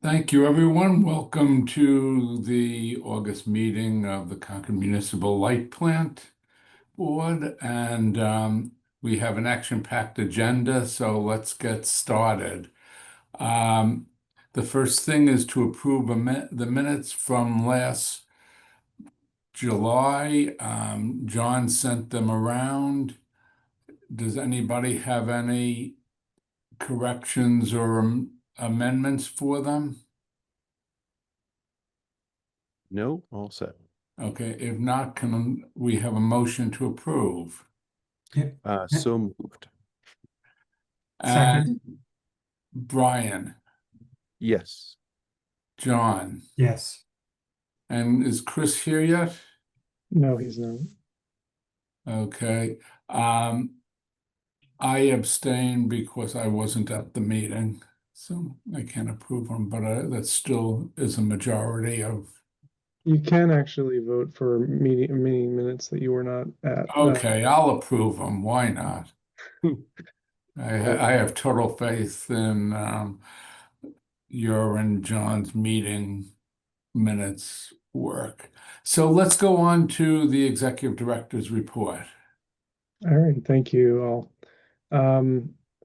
Thank you, everyone. Welcome to the August meeting of the Concord Municipal Light Plant Board. And we have an action-packed agenda, so let's get started. Um, the first thing is to approve the minutes from last July. John sent them around. Does anybody have any corrections or amendments for them? No, all set. Okay, if not, can we have a motion to approve? So moved. And Second, Brian, Yes. John, yes. and is Chris here yet? No, he's not. Okay. I abstain because I wasn't at the meeting, so I can't approve them, but that still is a majority of. You can actually vote for meeting minutes that you were not at. Okay, I'll approve them. Why not? I have total faith in your and John's meeting minutes work. So let's go on to the executive director's report. All right, thank you all.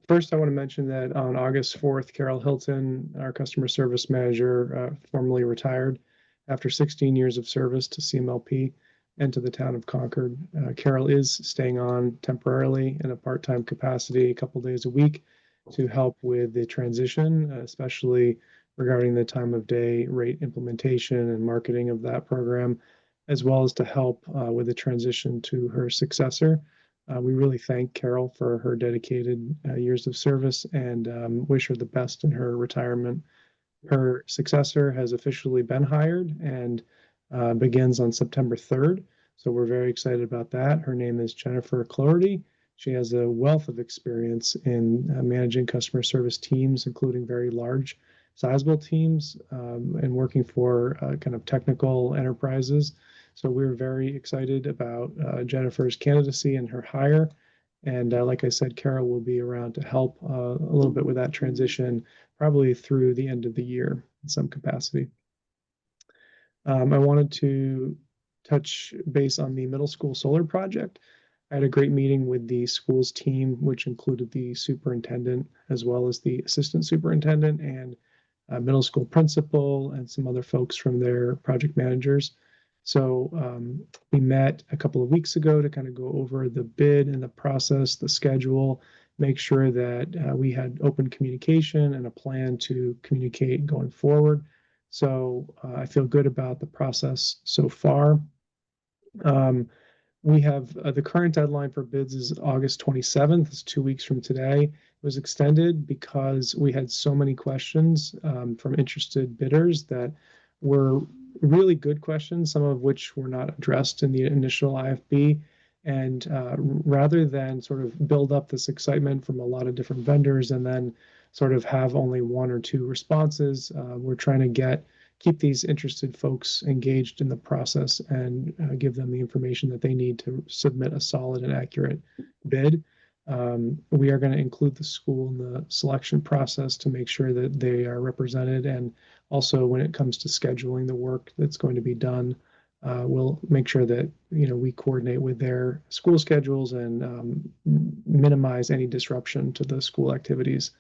First, I want to mention that on August 4th, Carol Hilton, our customer service manager, formally retired after 16 years of service to CMLP and to the town of Concord. Carol is staying on temporarily in a part-time capacity, a couple days a week, to help with the transition, especially regarding the time of day rate implementation and marketing of that program, as well as to help with the transition to her successor. We really thank Carol for her dedicated years of service and wish her the best in her retirement. Her successor has officially been hired and begins on September 3rd. So we're very excited about that. Her name is Jennifer Cloherty. She has a wealth of experience in managing customer service teams, including very large, sizable teams, and working for kind of technical enterprises. So we're very excited about Jennifer's candidacy and her hire. And like I said, Carol will be around to help a little bit with that transition, probably through the end of the year in some capacity. I wanted to touch base on the middle school solar project. I had a great meeting with the school's team, which included the superintendent as well as the assistant superintendent and middle school principal and some other folks from their project managers. So we met a couple of weeks ago to kind of go over the bid and the process, the schedule, make sure that we had open communication and a plan to communicate going forward. So I feel good about the process so far. We have the current deadline for bids is August 27th. It's 2 weeks from today. It was extended because we had so many questions from interested bidders that were really good questions, some of which were not addressed in the initial IFB. And rather than sort of build up this excitement from a lot of different vendors and then sort of have only one or two responses, we're trying to keep these interested folks engaged in the process and give them the information that they need to submit a solid and accurate bid. We are going to include the school in the selection process to make sure that they are represented. And also when it comes to scheduling the work that's going to be done, we'll make sure that we coordinate with their school schedules and minimize any disruption to the school activities.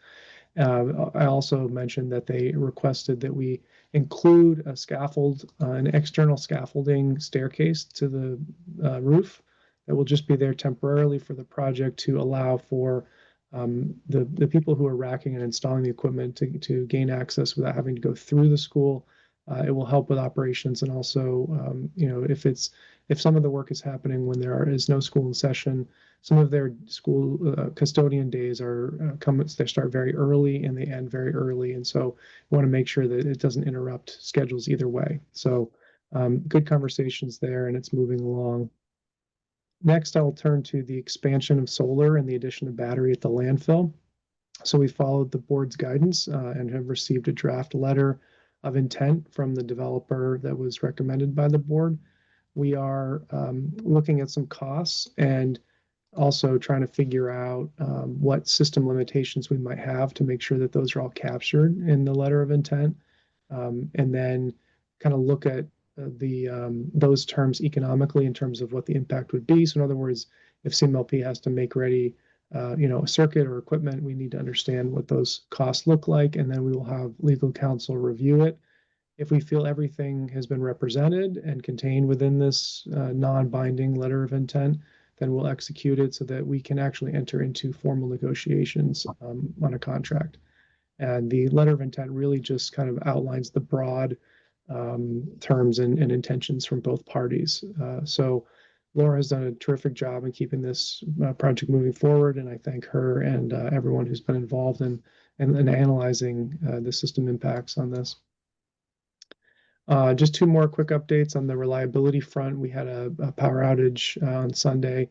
I also mentioned that they requested that we include a scaffold, an external scaffolding staircase to the roof that will just be there temporarily for the project to allow for the people who are racking and installing the equipment to gain access without having to go through the school. It will help with operations, and also, if some of the work is happening when there is no school in session, some of their school custodian days are they start very early and they end very early, and so we want to make sure that it doesn't interrupt schedules either way. So good conversations there, and it's moving along. Next, I'll turn to the expansion of solar and the addition of battery at the landfill. So we followed the board's guidance and have received a draft letter of intent from the developer that was recommended by the board. We are looking at some costs and also trying to figure out what system limitations we might have to make sure that those are all captured in the letter of intent. and then kind of look at those terms economically in terms of what the impact would be. So in other words, if CMLP has to make ready a circuit or equipment, we need to understand what those costs look like, and then we will have legal counsel review it. If we feel everything has been represented and contained within this non-binding letter of intent, then we'll execute it so that we can actually enter into formal negotiations on a contract. And the letter of intent really just kind of outlines the broad terms and intentions from both parties. So Laura has done a terrific job in keeping this project moving forward, and I thank her and everyone who's been involved in analyzing the system impacts on this. Just two more quick updates on the reliability front. We had a power outage on Sunday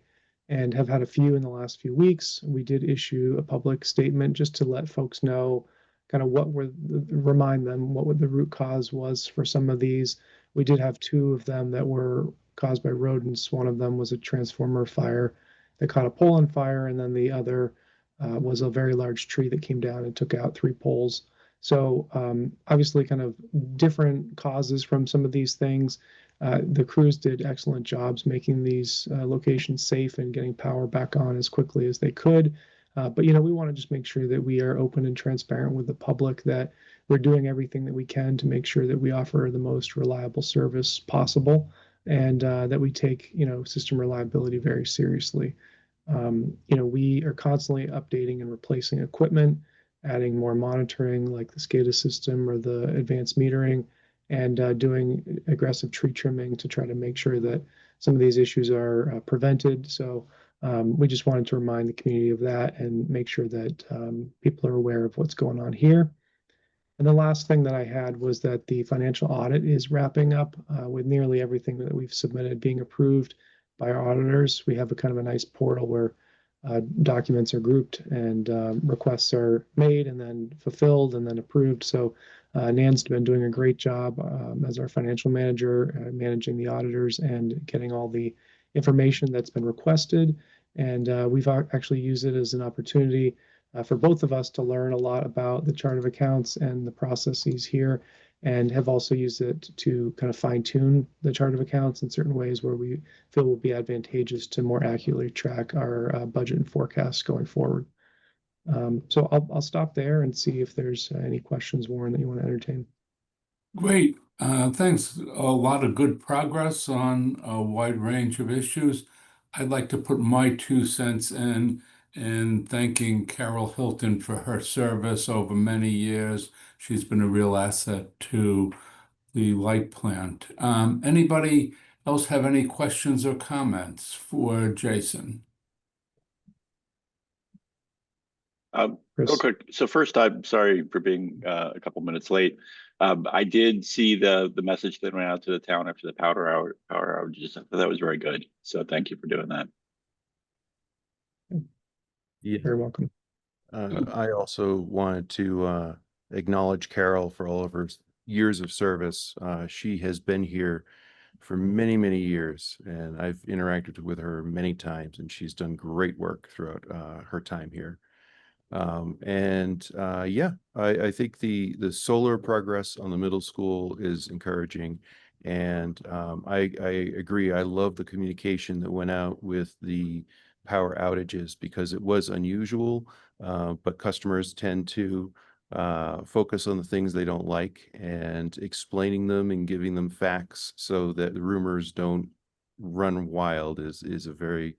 and have had a few in the last few weeks. We did issue a public statement just to let folks know kind of remind them what the root cause was for some of these. We did have two of them that were caused by rodents. One of them was a transformer fire that caught a pole on fire, and then the other was a very large tree that came down and took out 3 poles. So obviously kind of different causes from some of these things. The crews did excellent jobs making these locations safe and getting power back on as quickly as they could. But, we want to just make sure that we are open and transparent with the public, that we're doing everything that we can to make sure that we offer the most reliable service possible, and that we take, system reliability very seriously. We are constantly updating and replacing equipment, adding more monitoring like the SCADA system or the advanced metering, and doing aggressive tree trimming to try to make sure that some of these issues are prevented. So we just wanted to remind the community of that and make sure that people are aware of what's going on here. And the last thing that I had was that the financial audit is wrapping up with nearly everything that we've submitted being approved by our auditors. We have a kind of a nice portal where documents are grouped and requests are made and then fulfilled and then approved. So Nan's been doing a great job as our financial manager, managing the auditors and getting all the information that's been requested. And we've actually used it as an opportunity for both of us to learn a lot about the chart of accounts and the processes here, and have also used it to kind of fine tune the chart of accounts in certain ways where we feel will be advantageous to more accurately track our budget and forecasts going forward. So I'll stop there and see if there's any questions, Warren, that you want to entertain. Great. Thanks. A lot of good progress on a wide range of issues. I'd like to put my 2 cents in thanking Carol Hilton for her service over many years. She's been a real asset to the light plant. Anybody else have any questions or comments for Jason? Chris? Real quick. So first, I'm sorry for being a couple minutes late. I did see the message that went out to the town after the power outages. I thought that was very good. So thank you for doing that. Yeah. You're welcome. I also wanted to acknowledge Carol for all of her years of service. She has been here for many, many years, and I've interacted with her many times, and she's done great work throughout her time here. Yeah, I think the solar progress on the middle school is encouraging, and I agree. I love the communication that went out with the power outages because it was unusual, but customers tend to focus on the things they don't like, and explaining them and giving them facts so that the rumors don't run wild is a very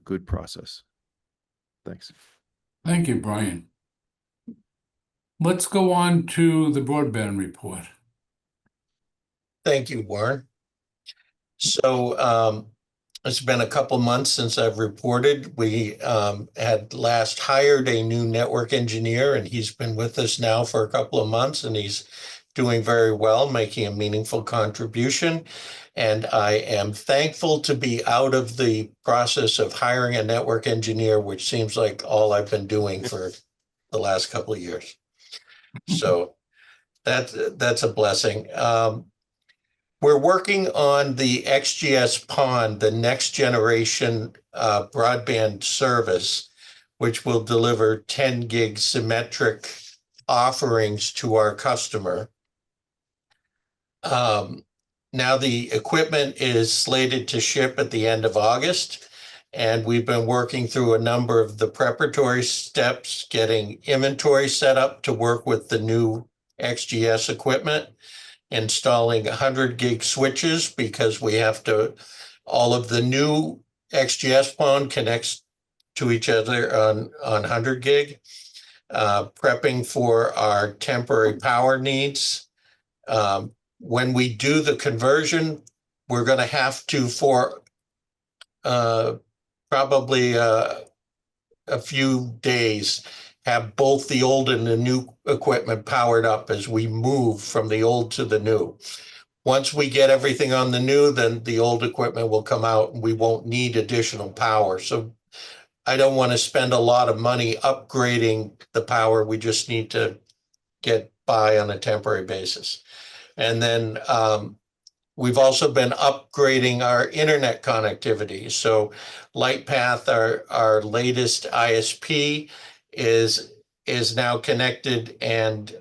good process. Thanks. Thank you, Brian. Let's go on to the broadband report. Thank you, Warren. So it's been a couple months since I've reported. We had last hired a new network engineer, and he's been with us now for a couple of months, and he's doing very well, making a meaningful contribution. And I am thankful to be out of the process of hiring a network engineer, which seems like all I've been doing for the last couple of years. So that's a blessing. We're working on the XGS PON, the next generation broadband service, which will deliver 10 gig symmetric offerings to our customer. Now the equipment is slated to ship at the end of August, and we've been working through a number of the preparatory steps, getting inventory set up to work with the new XGS equipment, installing 100 gig switches because we have to, all of the new XGS phone connects to each other on 100 gig, prepping for our temporary power needs. When we do the conversion, we're going to have to, for probably a few days, have both the old and the new equipment powered up as we move from the old to the new. Once we get everything on the new, then the old equipment will come out and we won't need additional power. So I don't want to spend a lot of money upgrading the power. We just need to get by on a temporary basis. And then we've also been upgrading our internet connectivity. So LightPath, our latest ISP, is now connected, and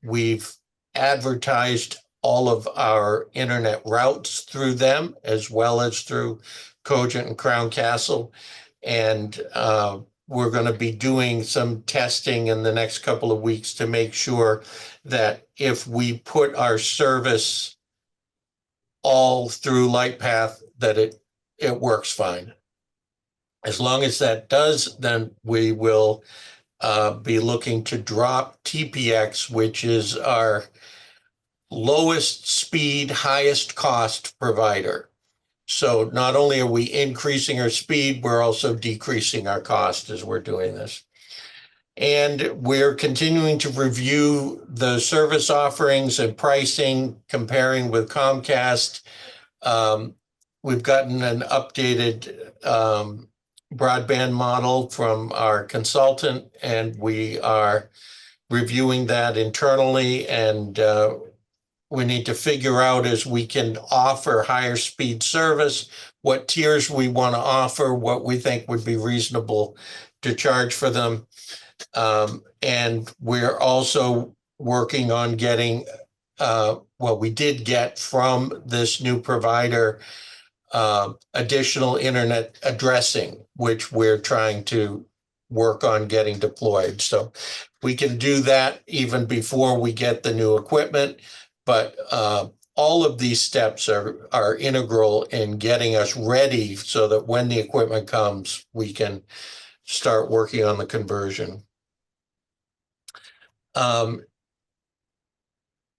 we've advertised all of our internet routes through them, as well as through Cogent and Crown Castle. And we're going to be doing some testing in the next couple of weeks to make sure that if we put our service all through LightPath, that it works fine. As long as that does, then we will be looking to drop TPX, which is our lowest speed, highest cost provider. So not only are we increasing our speed, we're also decreasing our cost as we're doing this. And we're continuing to review the service offerings and pricing, comparing with Comcast. We've gotten an updated broadband model from our consultant, and we are reviewing that internally, and we need to figure out, as we can offer higher speed service, what tiers we want to offer, what we think would be reasonable to charge for them. And we're also working on getting, we did get from this new provider additional internet addressing, which we're trying to work on getting deployed. So we can do that even before we get the new equipment. But all of these steps are integral in getting us ready so that when the equipment comes, we can start working on the conversion.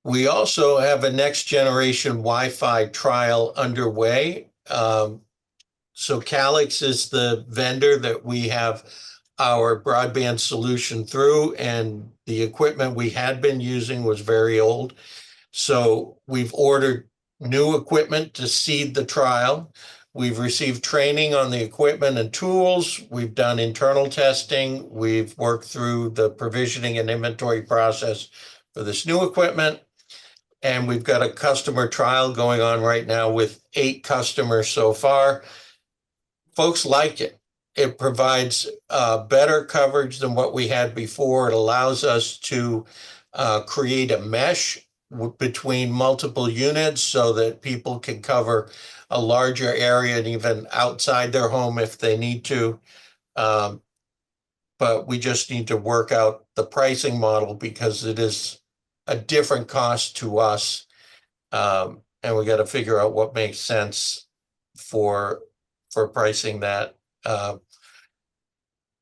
We also have a next generation Wi-Fi trial underway. So Calix is the vendor that we have our broadband solution through, and the equipment we had been using was very old. So we've ordered new equipment to seed the trial. We've received training on the equipment and tools. We've done internal testing. We've worked through the provisioning and inventory process for this new equipment. And we've got a customer trial going on right now with 8 customers so far. Folks like it. It provides better coverage than what we had before. It allows us to create a mesh between multiple units so that people can cover a larger area and even outside their home if they need to. But we just need to work out the pricing model because it is a different cost to us. And we got to figure out what makes sense for pricing that.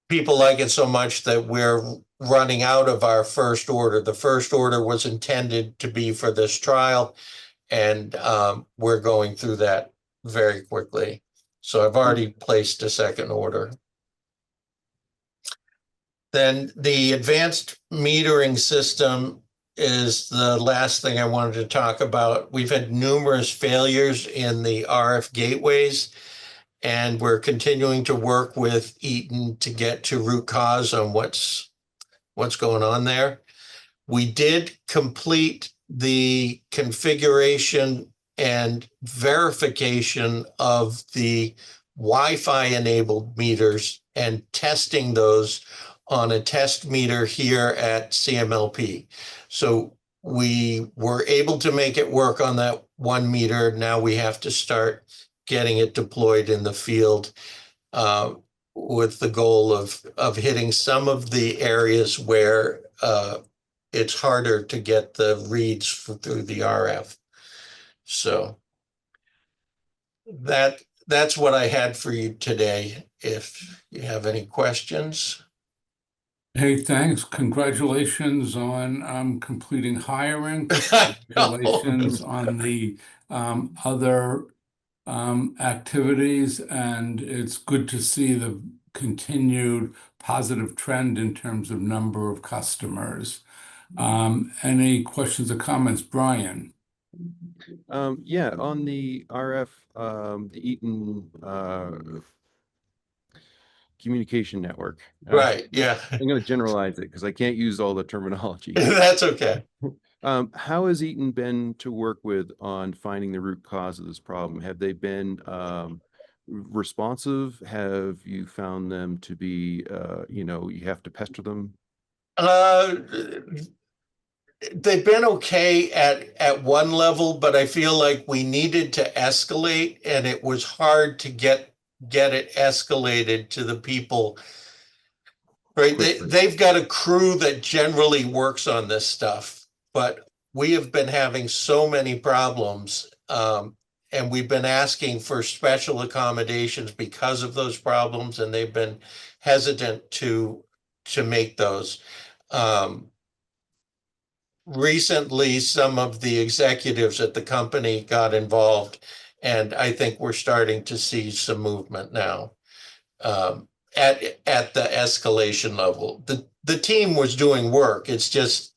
People like it so much that we're running out of our first order. The first order was intended to be for this trial, and we're going through that very quickly. So I've already placed a second order. Then the advanced metering system is the last thing I wanted to talk about. We've had numerous failures in the RF gateways, and we're continuing to work with Eaton to get to root cause on what's going on there. We did complete the configuration and verification of the Wi-Fi enabled meters and testing those on a test meter here at CMLP. So we were able to make it work on that 1 meter. Now we have to start getting it deployed in the field with the goal of hitting some of the areas where it's harder to get the reads through the RF. So that's what I had for you today. If you have any questions. Hey, thanks. Congratulations on completing hiring. I know. Congratulations on the other activities, and it's good to see the continued positive trend in terms of number of customers. Any questions or comments, Brian? Yeah, on the RF, the Eaton communication network. Right, yeah. I'm going to generalize it because I can't use all the terminology. That's okay. How has Eaton been to work with on finding the root cause of this problem? Have they been responsive? Have you found them to be, you have to pester them? They've been okay at one level, but I feel like we needed to escalate, and it was hard to get it escalated to the people. Right, they've got a crew that generally works on this stuff, but we have been having so many problems, and we've been asking for special accommodations because of those problems, and they've been hesitant to make those. Recently, some of the executives at the company got involved, and I think we're starting to see some movement now. At the escalation level. The team was doing work. It's just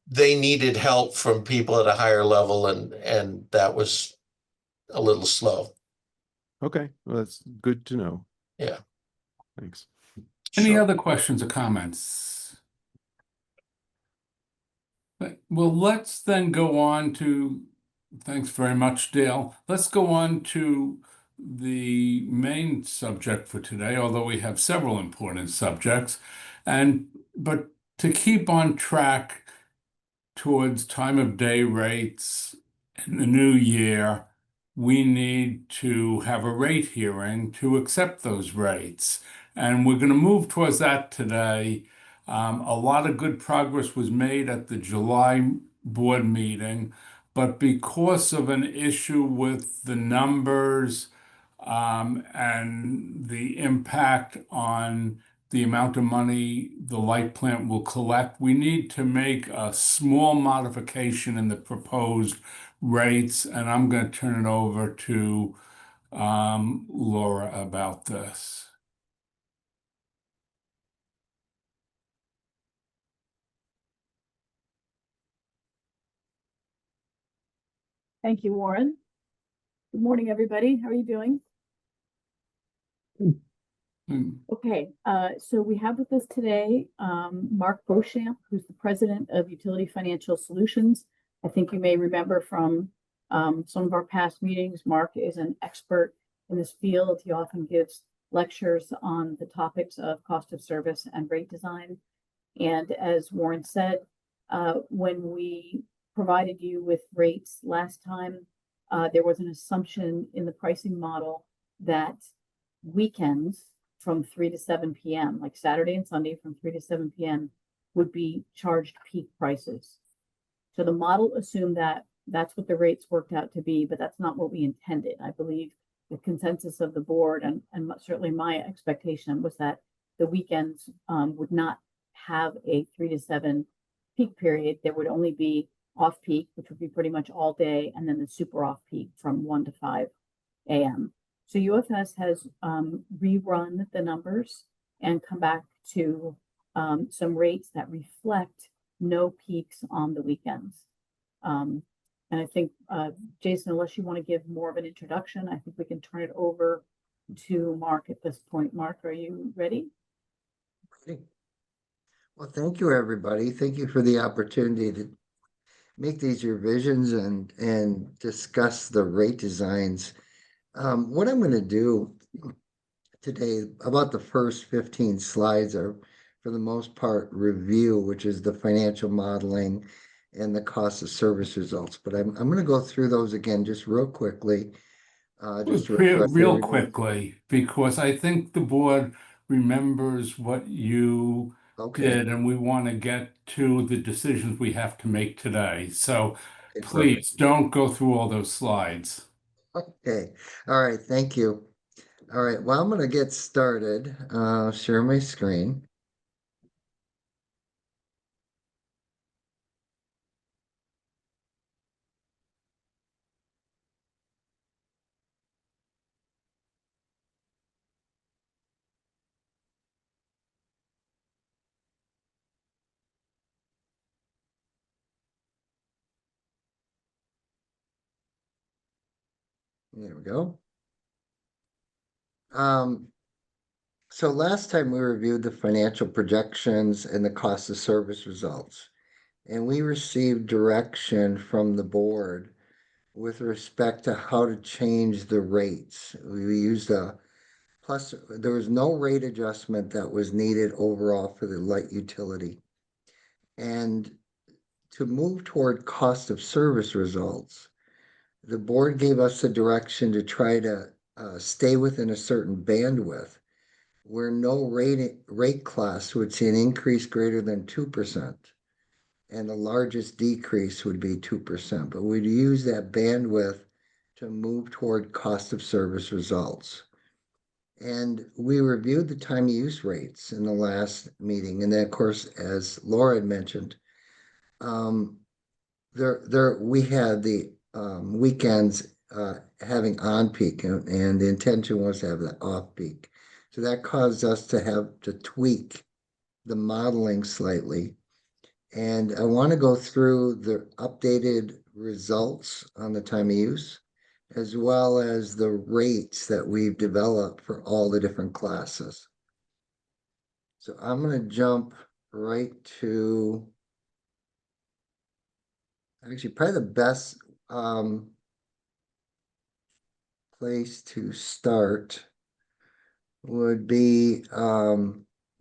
they needed help from people at a higher level, and that was a little slow. Okay, well, that's good to know. Yeah. Thanks. Any Sure. other questions or comments? Well, let's then go on to, thanks very much, Dale. Let's go on to the main subject for today, although we have several important subjects. But to keep on track towards time of day rates in the new year, we need to have a rate hearing to accept those rates. And we're going to move towards that today. A lot of good progress was made at the July board meeting, but because of an issue with the numbers and the impact on the amount of money the light plant will collect, we need to make a small modification in the proposed rates, and I'm going to turn it over to Laura about this. Thank you, Warren. Good morning, everybody. How are you doing? Okay, so we have with us today Mark Beauchamp, who's the president of Utility Financial Solutions. I think you may remember from some of our past meetings, Mark is an expert in this field. He often gives lectures on the topics of cost of service and rate design. And as Warren said, when we provided you with rates last time, there was an assumption in the pricing model that weekends from 3 to 7 p.m., like Saturday and Sunday from 3 to 7 p.m., would be charged peak prices. So the model assumed that that's what the rates worked out to be, but that's not what we intended. I believe the consensus of the board and certainly my expectation was that the weekends would not have a 3 to 7 peak period. There would only be off peak, which would be pretty much all day, and then the super off peak from 1 to 5 a.m. So UFS has rerun the numbers and come back to some rates that reflect no peaks on the weekends. And I think, Jason, unless you want to give more of an introduction, I think we can turn it over to Mark at this point. Mark, are you ready? Well, thank you, everybody. Thank you for the opportunity to make these revisions and discuss the rate designs. What I'm going to do today, about the first 15 slides are, for the most part, review, which is the financial modeling and the cost of service results, but I'm gonna go through those again just real quickly. Just to refresh Real everybody. quickly, because I think the board remembers what you Okay, did, and we want to get to the decisions we have to make today. So okay, perfect. please don't go through all those slides. Okay, all right, thank you. All right, well, I'm gonna get started. Share my screen. There we go. So last time we reviewed the financial projections and the cost of service results, and we received direction from the board with respect to how to change the rates. We used plus, there was no rate adjustment that was needed overall for the light utility. And to move toward cost of service results, the board gave us the direction to try to stay within a certain bandwidth where no rate class would see an increase greater than 2%, and the largest decrease would be 2%. But we'd use that bandwidth to move toward cost of service results. And we reviewed the time of use rates in the last meeting. And then, of course, as Laura had mentioned, we had the weekends having on peak, and the intention was to have the off peak. So that caused us to have to tweak the modeling slightly. And I want to go through the updated results on the time of use, as well as the rates that we've developed for all the different classes. So I'm going to jump right to, actually, probably the best place to start would be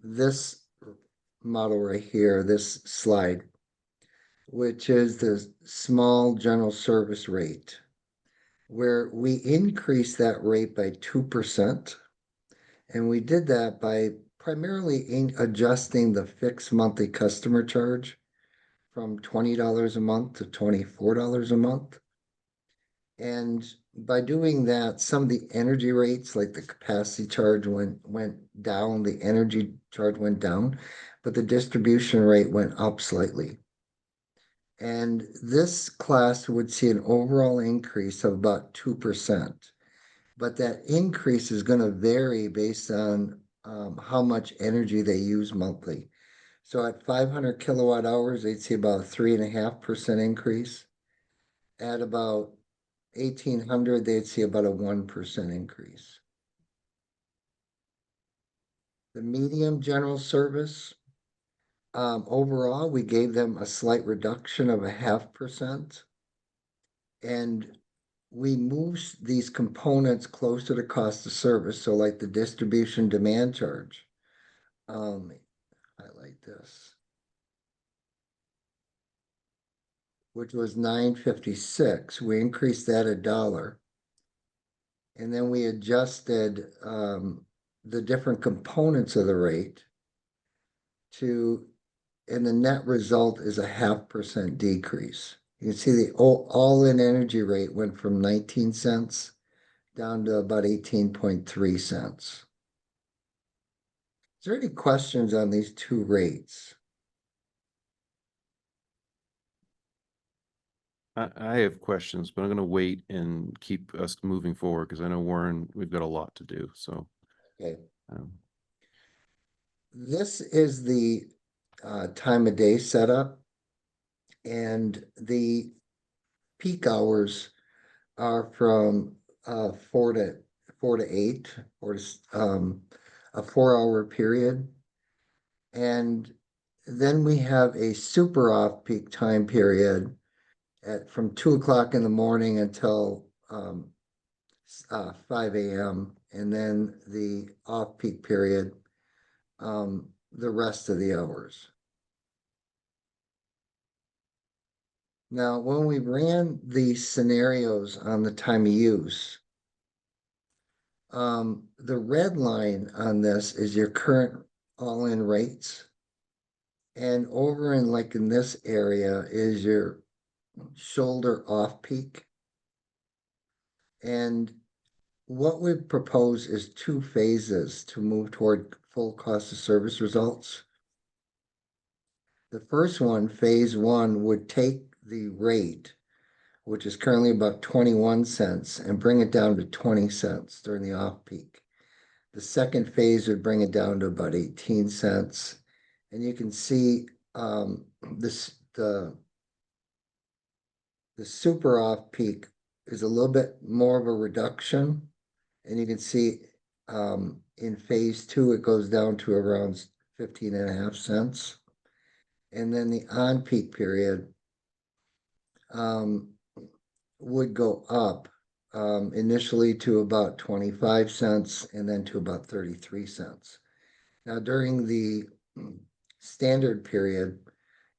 this model right here, this slide, which is the small general service rate, where we increased that rate by 2%. And we did that by primarily adjusting the fixed monthly customer charge from $20 a month to $24 a month. And by doing that, some of the energy rates, like the capacity charge went down, the energy charge went down, but the distribution rate went up slightly. And this class would see an overall increase of about 2%. But that increase is going to vary based on how much energy they use monthly. So at 500 kilowatt hours, they'd see about a 3.5% increase. At about 1800, they'd see about a 1% increase. The medium general service, overall, we gave them a slight reduction of 0.5%. And we moved these components closer to cost of service. So like the distribution demand charge, highlight this, which was $9.56. We increased that $1. And then we adjusted the different components of the rate to, and the net result is a 0.5% decrease. You can see the all-in energy rate went from 19 cents down to about 18.3 cents. Is there any questions on these two rates? I have questions, but I'm going to wait and keep us moving forward because I know, Warren, we've got a lot to do. So, Okay. um, This is the time of day setup, and the peak hours are from 4 to 8, or a 4-hour period. And then we have a super off peak time period from 2 o'clock in the morning until 5 a.m. and then the off peak period the rest of the hours. Now, when we ran these scenarios on the time of use, the red line on this is your current all-in rates. And over in like in this area is your shoulder off peak. And what we propose is 2 phases to move toward full cost of service results. The first one, phase 1, would take the rate, which is currently about 21 cents, and bring it down to 20 cents during the off peak. The second phase would bring it down to about 18 cents. And you can see the super off peak is a little bit more of a reduction. And you can see in phase 2, it goes down to around 15.5 cents. And then the on peak period would go up initially to about 25 cents and then to about 33 cents. Now, during the standard period,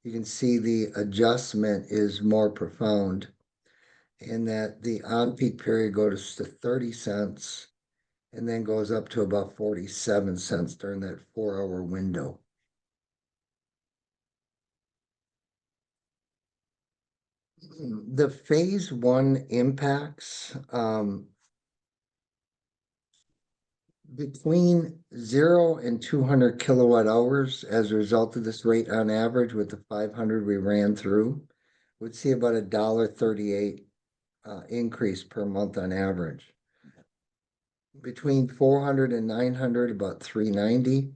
you can see the adjustment is more profound in that the on-peak period goes to 30 cents and then goes up to about 47 cents during that 4-hour window. The phase 1 impacts between 0 and 200 kilowatt hours as a result of this rate on average with the 500 we ran through, would see about $1.38 increase per month on average. Between 400 and 900, about $3.90,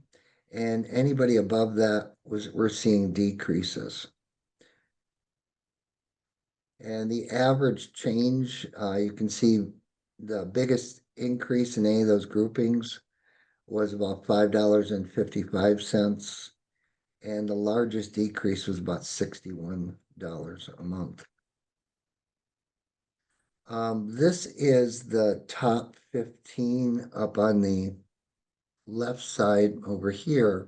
and anybody above that we're seeing decreases. And the average change, you can see the biggest increase in any of those groupings was about $5.55, and the largest decrease was about $61 a month. This is the top 15 up on the left side over here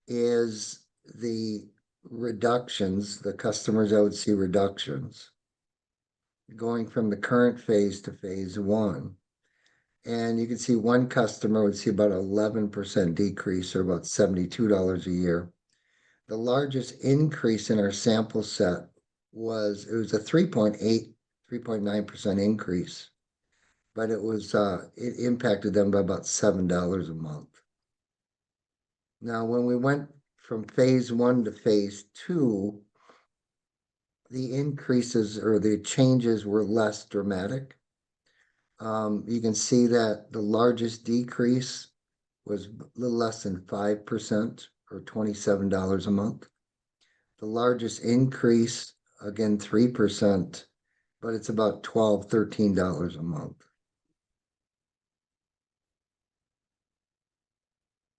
is the reductions, the customers that would see reductions going from the current phase to phase 1. And you can see one customer would see about 11% decrease or about $72 a year. The largest increase in our sample set was a 3.9% increase, but it impacted them by about $7 a month. Now, when we went from phase 1 to phase 2, the increases or the changes were less dramatic. You can see that the largest decrease was a little less than 5% or $27 a month. The largest increase, again, 3%, but it's about $12, $13 a month.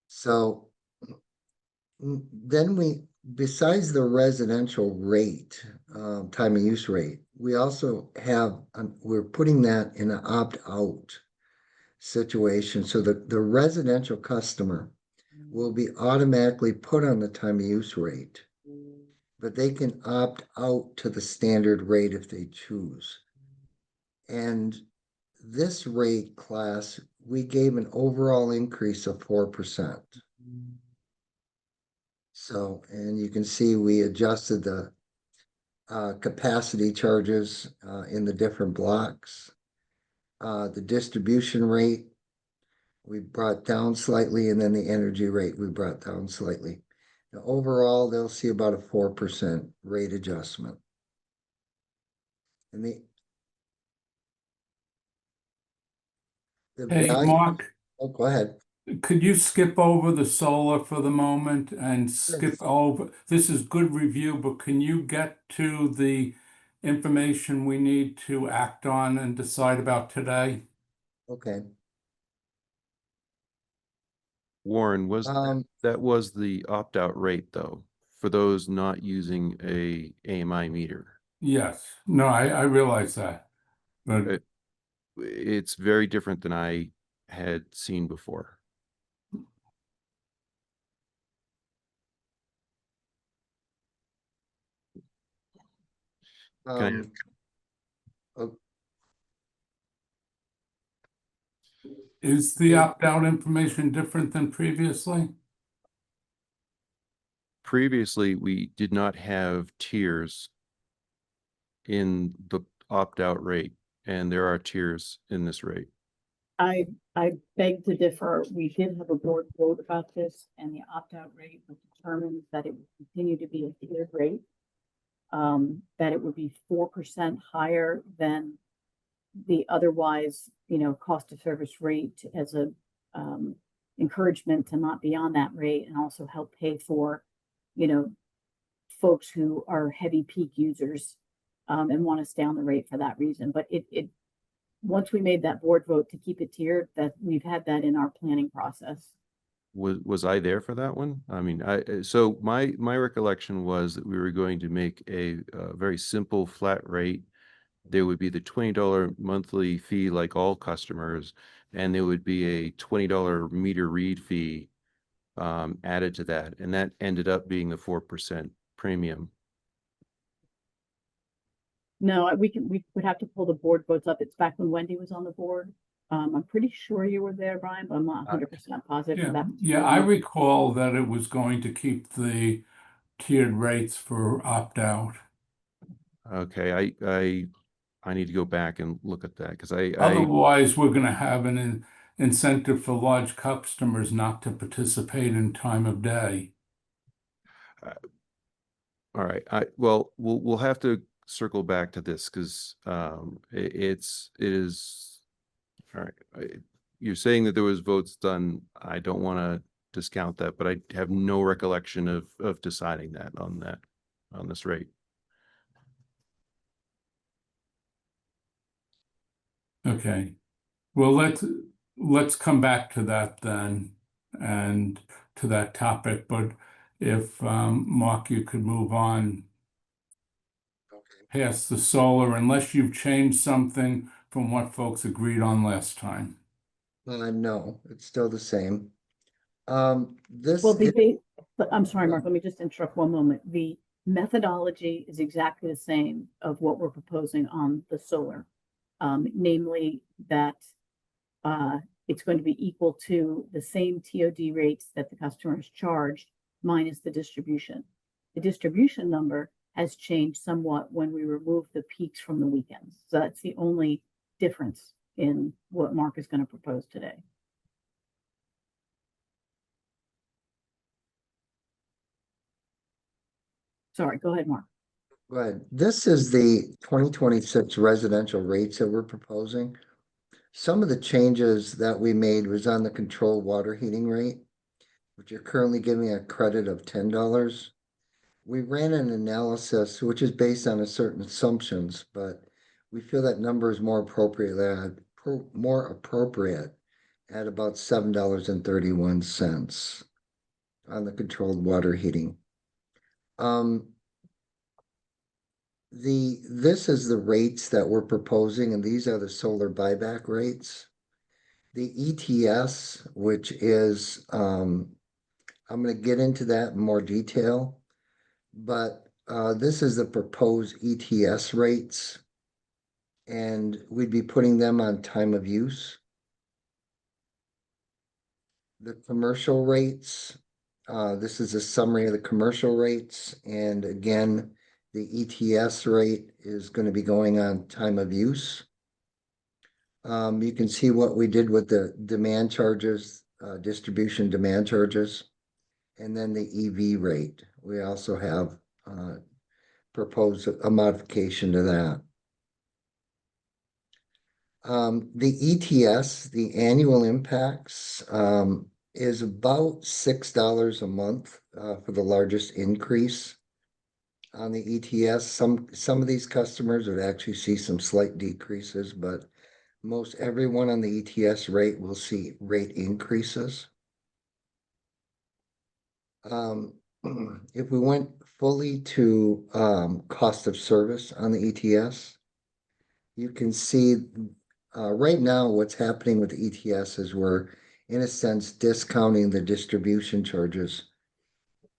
So then besides the residential rate, time of use rate, we also have, we're putting that in an opt-out situation. So the residential customer will be automatically put on the time of use rate, but they can opt out to the standard rate if they choose. And this rate class, we gave an overall increase of 4%. So, and you can see we adjusted the capacity charges in the different blocks. The distribution rate we brought down slightly, and then the energy rate we brought down slightly. Now, overall, they'll see about a 4% rate adjustment. And the Hey, value, Mark, oh, go ahead. could you skip over the solar for the moment and skip over, this is good review, but can you get to the information we need to act on and decide about today? Okay. Warren, that was the opt-out rate though, for those not using a AMI meter. Yes, no, I realize that, but It's very different than I had seen before. Um, oh, Is the Yeah. opt-out information different than previously? Previously, we did not have tiers in the opt-out rate, and there are tiers in this rate. I beg to differ. We did have a board vote about this, and the opt-out rate was determined that it would continue to be a tiered rate. That it would be 4% higher than the otherwise, cost of service rate as a encouragement to not be on that rate, and also help pay for, folks who are heavy peak users and want to stay on the rate for that reason. But it once we made that board vote to keep it tiered, that we've had that in our planning process. Was I there for that one? I mean, so my recollection was that we were going to make a very simple flat rate. There would be the $20 monthly fee like all customers, and there would be a $20 meter read fee added to that, and that ended up being the 4% premium. No, we would have to pull the board votes up. It's back when Wendy was on the board. I'm pretty sure you were there, Brian, but I'm not 100% positive for Yeah, that. yeah, I recall that it was going to keep the tiered rates for opt-out. Okay, I need to go back and look at that because I Otherwise, we're gonna have an incentive for large customers not to participate in time of day. all right. Well, we'll have to circle back to this because it is all right. You're saying that there was votes done. I don't want to discount that, but I have no recollection of deciding that on this rate. Okay, well, let's come back to that then and to that topic, but if Mark, you could move on okay. past the solar, unless you've changed something from what folks agreed on last time. No, it's still the same. This Well, is, but I'm sorry, Mark, let me just interrupt one moment. The methodology is exactly the same of what we're proposing on the solar. Namely that it's going to be equal to the same TOD rates that the customer is charged minus the distribution. The distribution number has changed somewhat when we remove the peaks from the weekends. So that's the only difference in what Mark is going to propose today. Sorry, go ahead, Mark. go ahead. This is the 2026 residential rates that we're proposing. Some of the changes that we made was on the controlled water heating rate, which you're currently giving a credit of $10. We ran an analysis, which is based on a certain assumptions, but we feel that number is more appropriate at about $7.31 on the controlled water heating. This is the rates that we're proposing, and these are the solar buyback rates. The ETS, which is, I'm gonna get into that in more detail, but this is the proposed ETS rates. And we'd be putting them on time of use. The commercial rates, this is a summary of the commercial rates, and again, the ETS rate is going to be going on time of use. You can see what we did with the demand charges, distribution demand charges, and then the EV rate. We also have proposed a modification to that. The ETS, the annual impacts, is about $6 a month for the largest increase on the ETS. Some of these customers would actually see some slight decreases, but most everyone on the ETS rate will see rate increases. If we went fully to cost of service on the ETS, you can see right now what's happening with the ETS is we're in a sense discounting the distribution charges.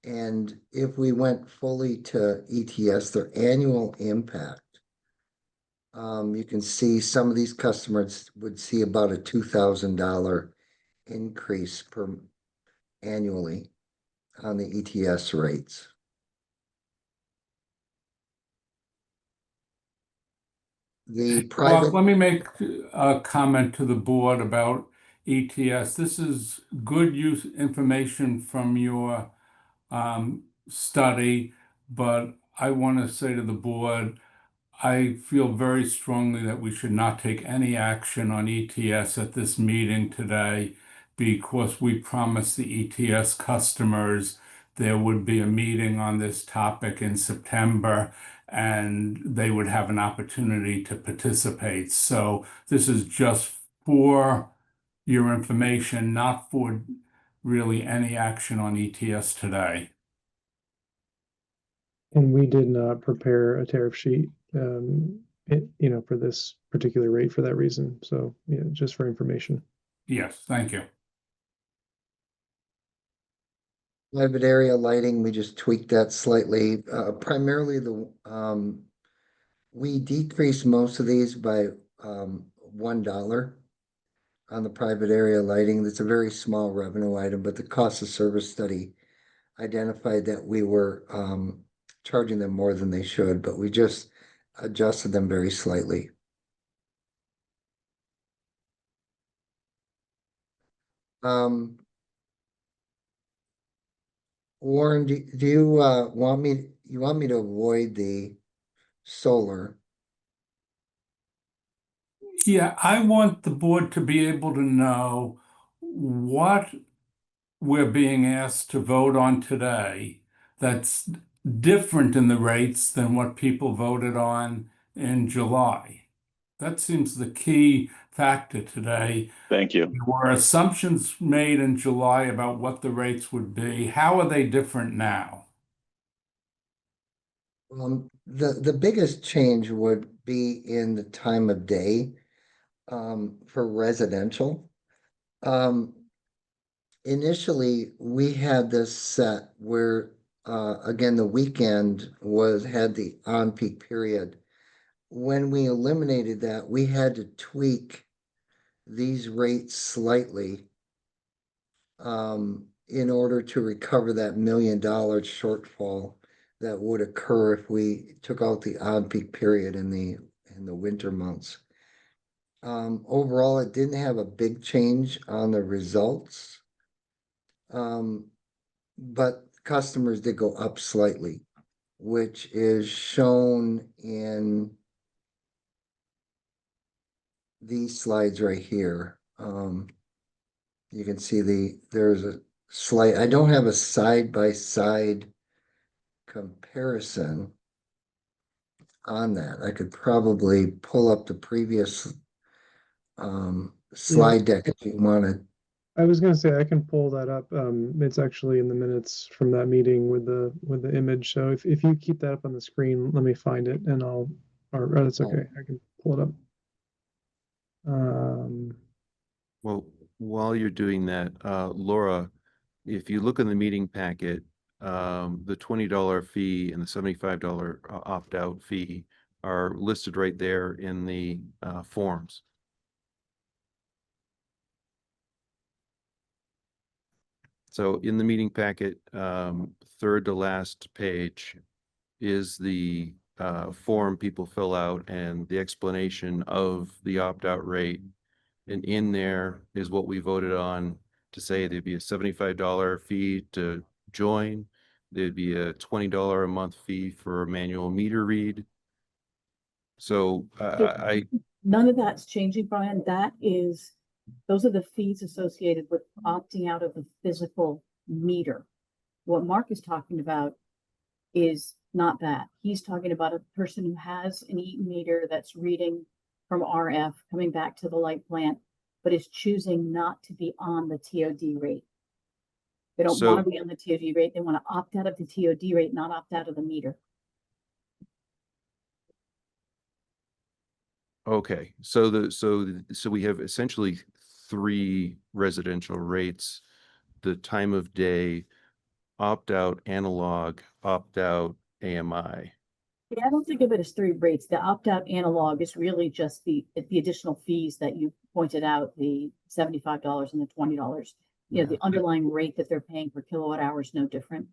And if we went fully to ETS, their annual impact you can see some of these customers would see about a $2,000 increase per annually on the ETS rates. The Well, private, let me make a comment to the board about ETS. This is good use information from your study, but I want to say to the board, I feel very strongly that we should not take any action on ETS at this meeting today because we promised the ETS customers there would be a meeting on this topic in September and they would have an opportunity to participate. So this is just for your information, not for really any action on ETS today. And we did not prepare a tariff sheet, for this particular rate for that reason. So, yeah, just for information. Yes, thank you. private area lighting, we just tweaked that slightly, primarily we decreased most of these by, $1 on the private area lighting. That's a very small revenue item, but the cost of service study identified that we were, charging them more than they should, but we just adjusted them very slightly. Warren, do you want me to avoid the solar? Yeah, I want the board to be able to know what we're being asked to vote on today that's different in the rates than what people voted on in July. That seems the key factor today. Thank you. There were assumptions made in July about what the rates would be. How are they different now? The biggest change would be in the time of day, for residential. Initially, we had this set where, again, the weekend had the on-peak period. When we eliminated that, we had to tweak these rates slightly, in order to recover that $1 million shortfall that would occur if we took out the on-peak period in the winter months. Overall, it didn't have a big change on the results. But customers did go up slightly, which is shown in these slides right here. You can see there's a slight, I don't have a side-by-side comparison on that. I could probably pull up the previous slide deck if you wanted. I was gonna say I can pull that up. It's actually in the minutes from that meeting with the image. So if you keep that up on the screen, let me find it and or that's okay. I can pull it up. Well, while you're doing that, Laura, if you look in the meeting packet, the $20 fee and the $75 opt-out fee are listed right there in the forms. So in the meeting packet, third to last page is the form people fill out and the explanation of the opt-out rate. And in there is what we voted on to say there'd be a $75 fee to join. There'd be a $20 a month fee for a manual meter read. So None of that's changing, Brian. Those are the fees associated with opting out of the physical meter. What Mark is talking about is not that. He's talking about a person who has an Eaton meter that's reading from RF coming back to the light plant, but is choosing not to be on the TOD rate. They don't want to be on the TOD rate. They want to opt out of the TOD rate, not opt out of the meter. Okay, so we have essentially 3 residential rates: the time of day, opt out analog, opt out AMI. Yeah, I don't think of it as three rates. The opt-out analog is really just the additional fees that you pointed out, the $75 and the $20. You know, the underlying rate that they're paying per kilowatt hour is no different.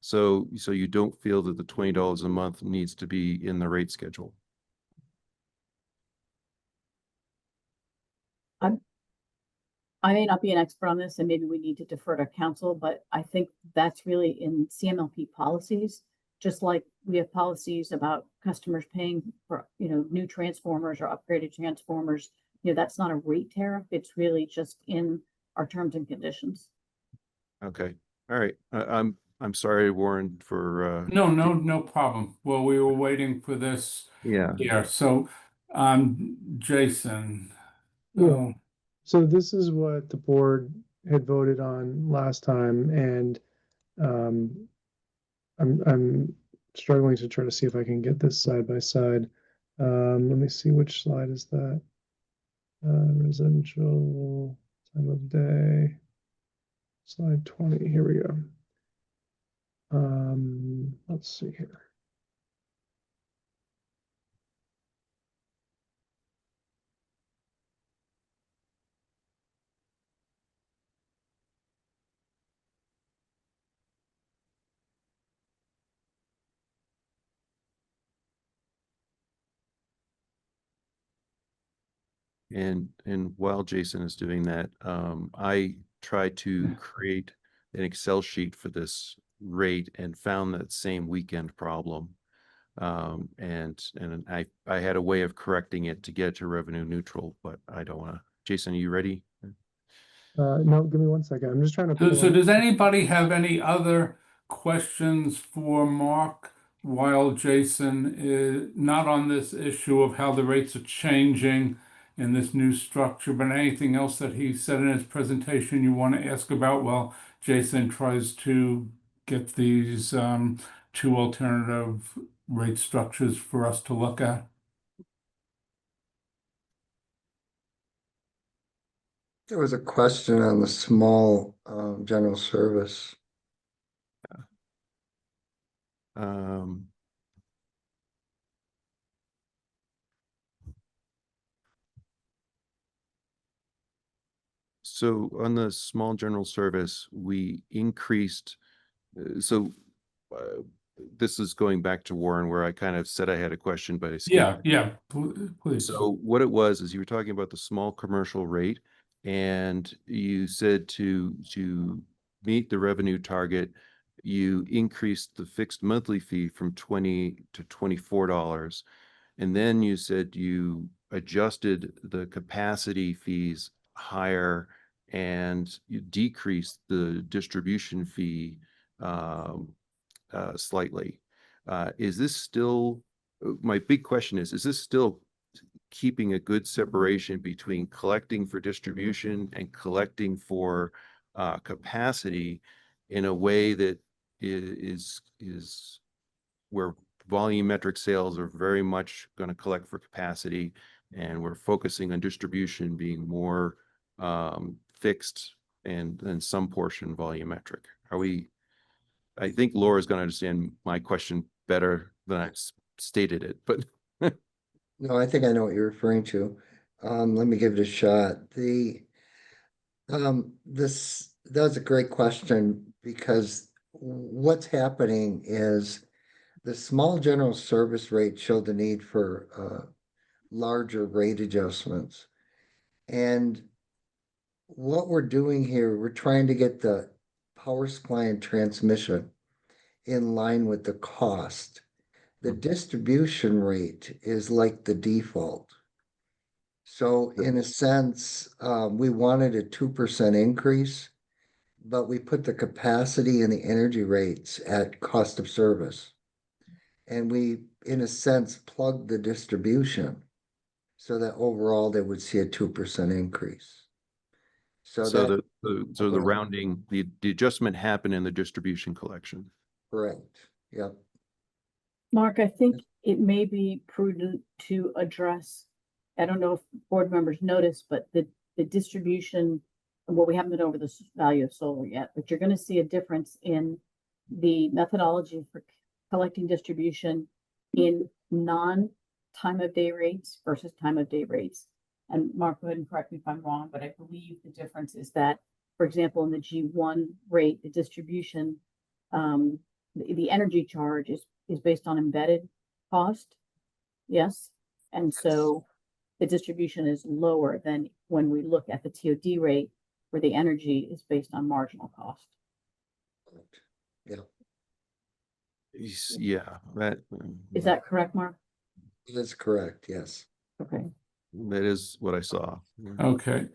So you don't feel that the $20 a month needs to be in the rate schedule? I may not be an expert on this and maybe we need to defer to council, but I think that's really in CMLP policies. Just like we have policies about customers paying for, you know, new transformers or upgraded transformers, you know, that's not a rate tariff. It's really just in our terms and conditions. Okay, all right. I'm sorry, Warren, for No problem. Well, we were waiting for this. yeah. Yeah, so, Jason. Yeah. So this is what the board had voted on last time, and I'm struggling to try to see if I can get this side by side. Let me see, which slide is that? Residential time of day. Slide 20. Here we go. Let's see here. And while Jason is doing that, I tried to create an Excel sheet for this rate and found that same weekend problem. And I had a way of correcting it to get to revenue neutral, but I don't want to. Jason, are you ready? No, give me 1 second. I'm just trying to pull So up. does anybody have any other questions for Mark while Jason is not on this issue of how the rates are changing in this new structure, but anything else that he said in his presentation you want to ask about while Jason tries to get these two alternative rate structures for us to look at? There was a question on the small general service. Um, so on the small general service, we increased, this is going back to Warren where I kind of said I had a question, but I skipped. Yeah, please. So what it was is you were talking about the small commercial rate, and you said to meet the revenue target, you increased the fixed monthly fee from $20 to $24. And then you said you adjusted the capacity fees higher and you decreased the distribution fee slightly. Is this still, my big question is this still keeping a good separation between collecting for distribution and collecting for capacity in a way that is where volumetric sales are very much going to collect for capacity, and we're focusing on distribution being more fixed and some portion volumetric? Are we, I think Laura's going to understand my question better than I stated it, but No, I think I know what you're referring to. Let me give it a shot. That's a great question because what's happening is the small general service rate showed the need for larger rate adjustments. And what we're doing here, we're trying to get the power supply and transmission in line with the cost. The distribution rate is like the default. So in a sense, we wanted a 2% increase, but we put the capacity and the energy rates at cost of service. And we, in a sense, plugged the distribution so that overall they would see a 2% increase. So that, the rounding, the adjustment happened in the distribution collection. correct, yep. Mark, I think it may be prudent to address, I don't know if board members noticed, but the distribution, well, we haven't been over the value of solar yet, but you're going to see a difference in the methodology for collecting distribution in non-time of day rates versus time of day rates. And Mark, go ahead and correct me if I'm wrong, but I believe the difference is that, for example, in the G1 rate, the distribution, the energy charge is based on embedded cost. Yes. And so the distribution is lower than when we look at the TOD rate, where the energy is based on marginal cost. Yeah, Yeah, that. Is that correct, Mark? that's correct, yes. Okay. That is what I saw. Okay.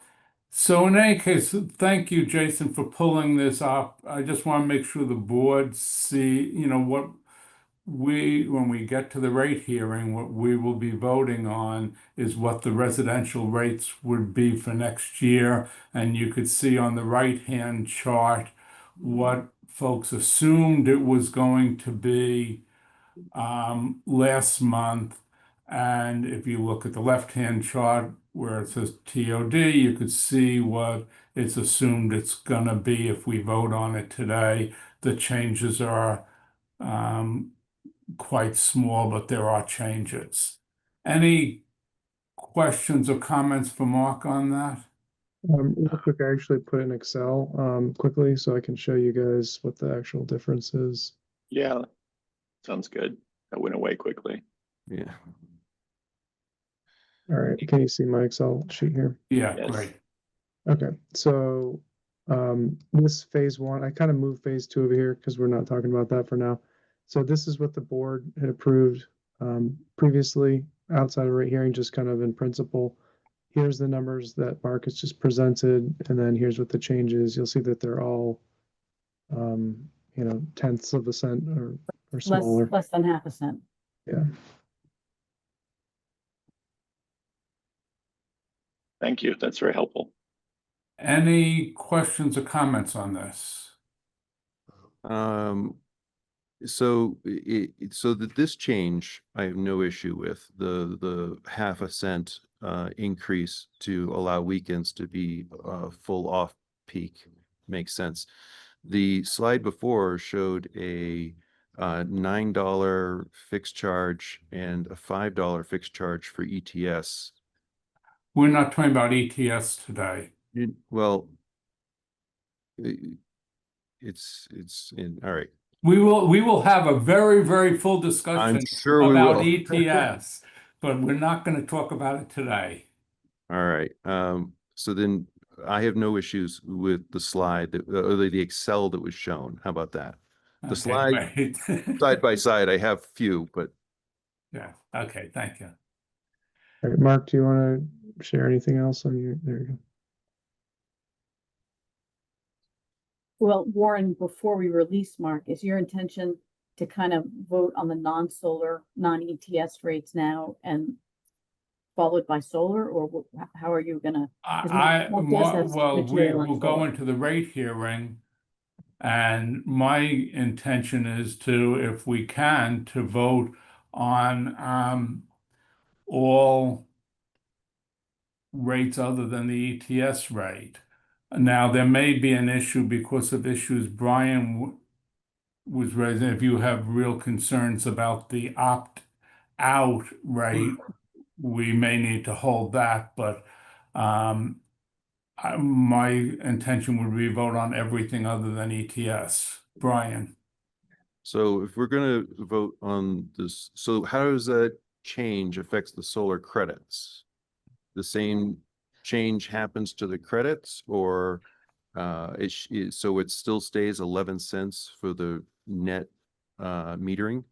So in any case, thank you, Jason, for pulling this up. I just want to make sure the board see, what when we get to the rate hearing, what we will be voting on is what the residential rates would be for next year. And you could see on the right-hand chart what folks assumed it was going to be last month. And if you look at the left-hand chart where it says TOD, you could see what it's assumed it's gonna be if we vote on it today. The changes are quite small, but there are changes. Any questions or comments for Mark on that? Real quick, I actually put in Excel quickly so I can show you guys what the actual difference is. Yeah, sounds good. That went away quickly. Yeah. All right, can you see my Excel sheet here? Yeah, Yes. great. Okay, so this phase one, I kind of moved phase two over here because we're not talking about that for now. So this is what the board had approved previously outside of rate hearing, just kind of in principle. Here's the numbers that Mark has just presented, and then here's what the changes. You'll see that they're all, tenths of a cent or smaller. Less than half a cent. Yeah. Thank you. That's very helpful. Any questions or comments on this? So so that this change, I have no issue with the half a cent increase to allow weekends to be full off peak makes sense. The slide before showed a $9 fixed charge and a $5 fixed charge for ETS. We're not talking about ETS today. Well, it's in, all right. We will have a very, very full discussion I'm sure we about will. ETS, but we're not going to talk about it today. All right. So then I have no issues with the slide that, or the Excel that was shown. How about that? The Okay, slide great. side by side, I have few, but Yeah, okay, thank you. All right, Mark, do you want to share anything else on your, there you go. Well, Warren, before we release Mark, is your intention to kind of vote on the non-solar, non-ETS rates now and followed by solar, or how are you gonna? Well, we will go solar. into the rate hearing, and my intention is to, if we can, to vote on all rates other than the ETS rate. Now, there may be an issue because of issues Brian was raising. If you have real concerns about the opt-out rate, we may need to hold that, but my intention would be vote on everything other than ETS. Brian? so if we're gonna vote on this, so how does that change affects the solar credits? The same change happens to the credits, or so it still stays 11 cents for the net metering?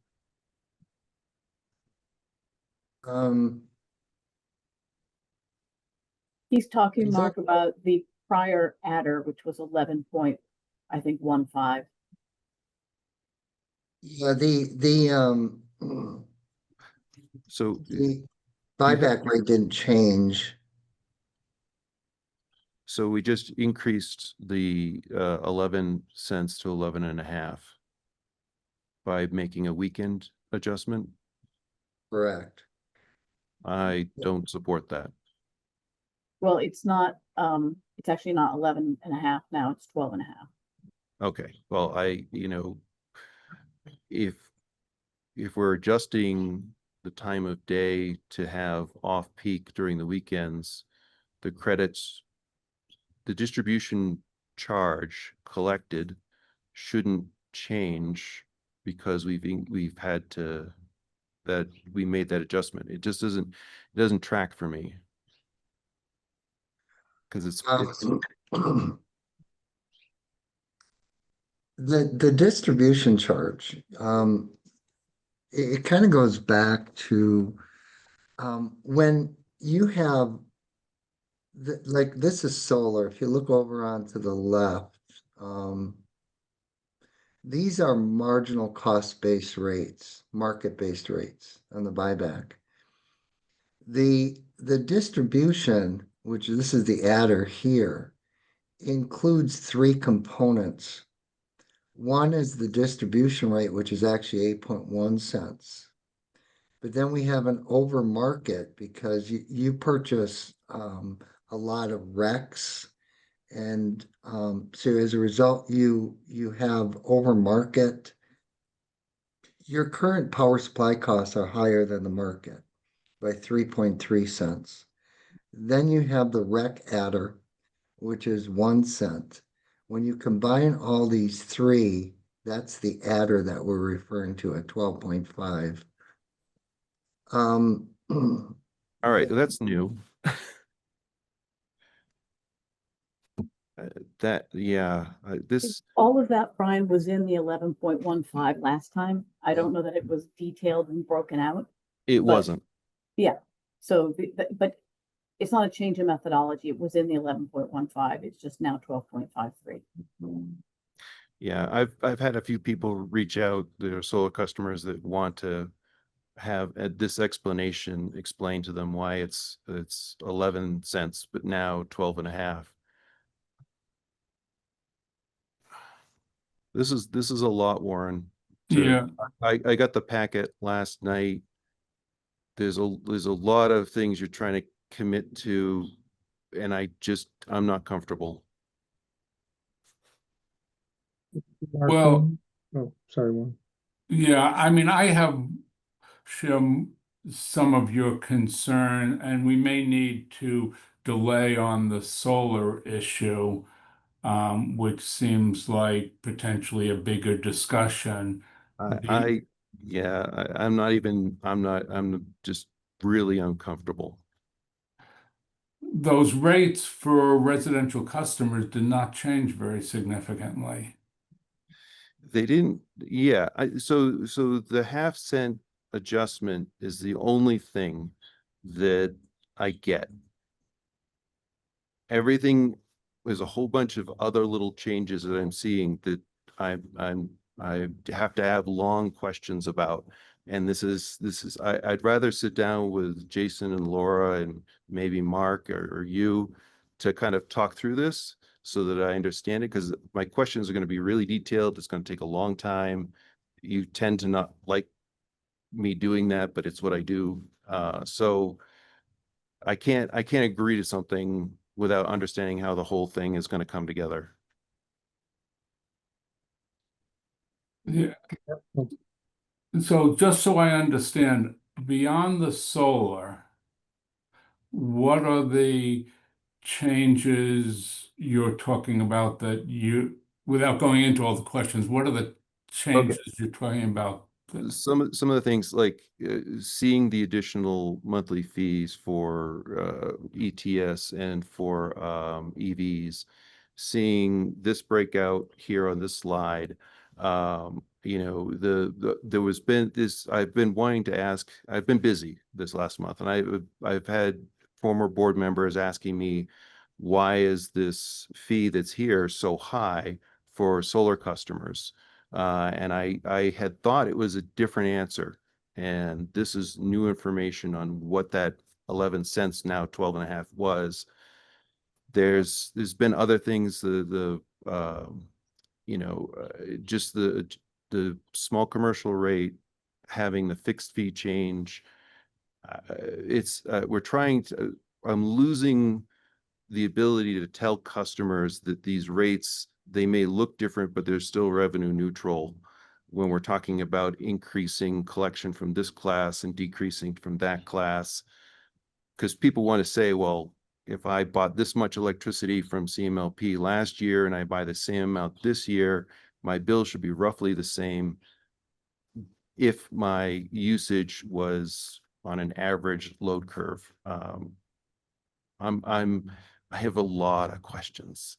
He's talking, Is that- Mark, about the prior adder, which was 11.15. Yeah, So the buyback rate didn't change. so we just increased the 11 cents to 11 and a half by making a weekend adjustment. Correct. I don't support that. Well, it's not, it's actually not 11.5 now, it's 12.5. Okay, well, if if we're adjusting the time of day to have off-peak during the weekends, the credits, the distribution charge collected shouldn't change because we've had to, that we made that adjustment. It just doesn't, it doesn't track for me. Because it's The distribution charge, it kind of goes back to when you have like this is solar. If you look over onto the left, these are marginal cost-based rates, market-based rates on the buyback. The distribution, which this is the adder here, includes three components. One is the distribution rate, which is actually 8.1 cents. But then we have an over market because you purchase a lot of RECs. And so as a result, you have over market. Your current power supply costs are higher than the market by 3.3 cents. Then you have the REC adder, which is 1 cent. When you combine all these three, that's the adder that we're referring to at 12.5. all right, that's new. This, All of that, Brian, was in the 11.15 last time. I don't know that it was detailed and broken out. it But- wasn't. Yeah, so, but it's not a change in methodology. It was in the 11.15. It's just now 12.53. Yeah, I've had a few people reach out, there are solar customers that want to have this explanation explained to them why it's 11 cents, but now 12 and a half. This is a lot, Warren. Yeah, I got the packet last night. There's a lot of things you're trying to commit to, and I'm not comfortable. Well- Oh, sorry, Warren. yeah, I mean, I have some of your concern, and we may need to delay on the solar issue, which seems like potentially a bigger discussion. I'm just really uncomfortable. Those rates for residential customers did not change very significantly. They didn't, yeah, so the half-cent adjustment is the only thing that I get. Everything, there's a whole bunch of other little changes that I'm seeing that I have to have long questions about. And I'd rather sit down with Jason and Laura and maybe Mark or you to kind of talk through this so that I understand it, because my questions are going to be really detailed. It's going to take a long time. You tend to not like me doing that, but it's what I do. So I can't agree to something without understanding how the whole thing is going to come together. Yeah. So just so I understand, beyond the solar, what are the changes you're talking about without going into all the questions, what are the changes you're talking about? Some of the things like seeing the additional monthly fees for ETS and for EVs, seeing this breakout here on this slide. You know, I've been wanting to ask, I've been busy this last month, and I've had former board members asking me, why is this fee that's here so high for solar customers? And I had thought it was a different answer. And this is new information on what that 11 cents, now 12 and a half was. There's been other things, just the small commercial rate, having the fixed fee change. I'm losing the ability to tell customers that these rates, they may look different, but they're still revenue neutral. when we're talking about increasing collection from this class and decreasing from that class. Because people want to say, well, if I bought this much electricity from CMLP last year and I buy the same amount this year, my bill should be roughly the same if my usage was on an average load curve. I have a lot of questions.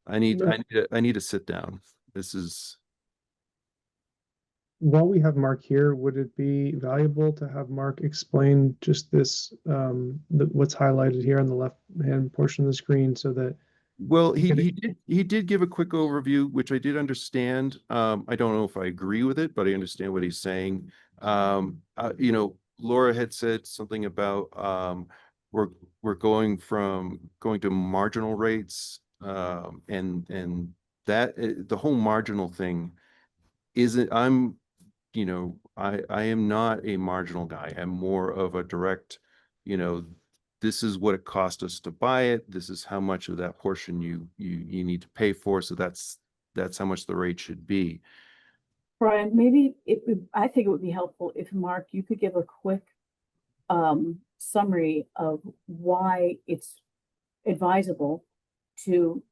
I need to sit down. This is, While we have Mark here, would it be valuable to have Mark explain just this, what's highlighted here on the left-hand portion of the screen so that well, he did give a quick overview, which I did understand. I don't know if I agree with it, but I understand what he's saying. You know, Laura had said something about we're going to marginal rates, and that the whole marginal thing isn't. I am not a marginal guy. I'm more of a direct, this is what it cost us to buy it. This is how much of that portion you need to pay for. So that's how much the rate should be. Brian, maybe I think it would be helpful if Mark, you could give a quick summary of why it's advisable to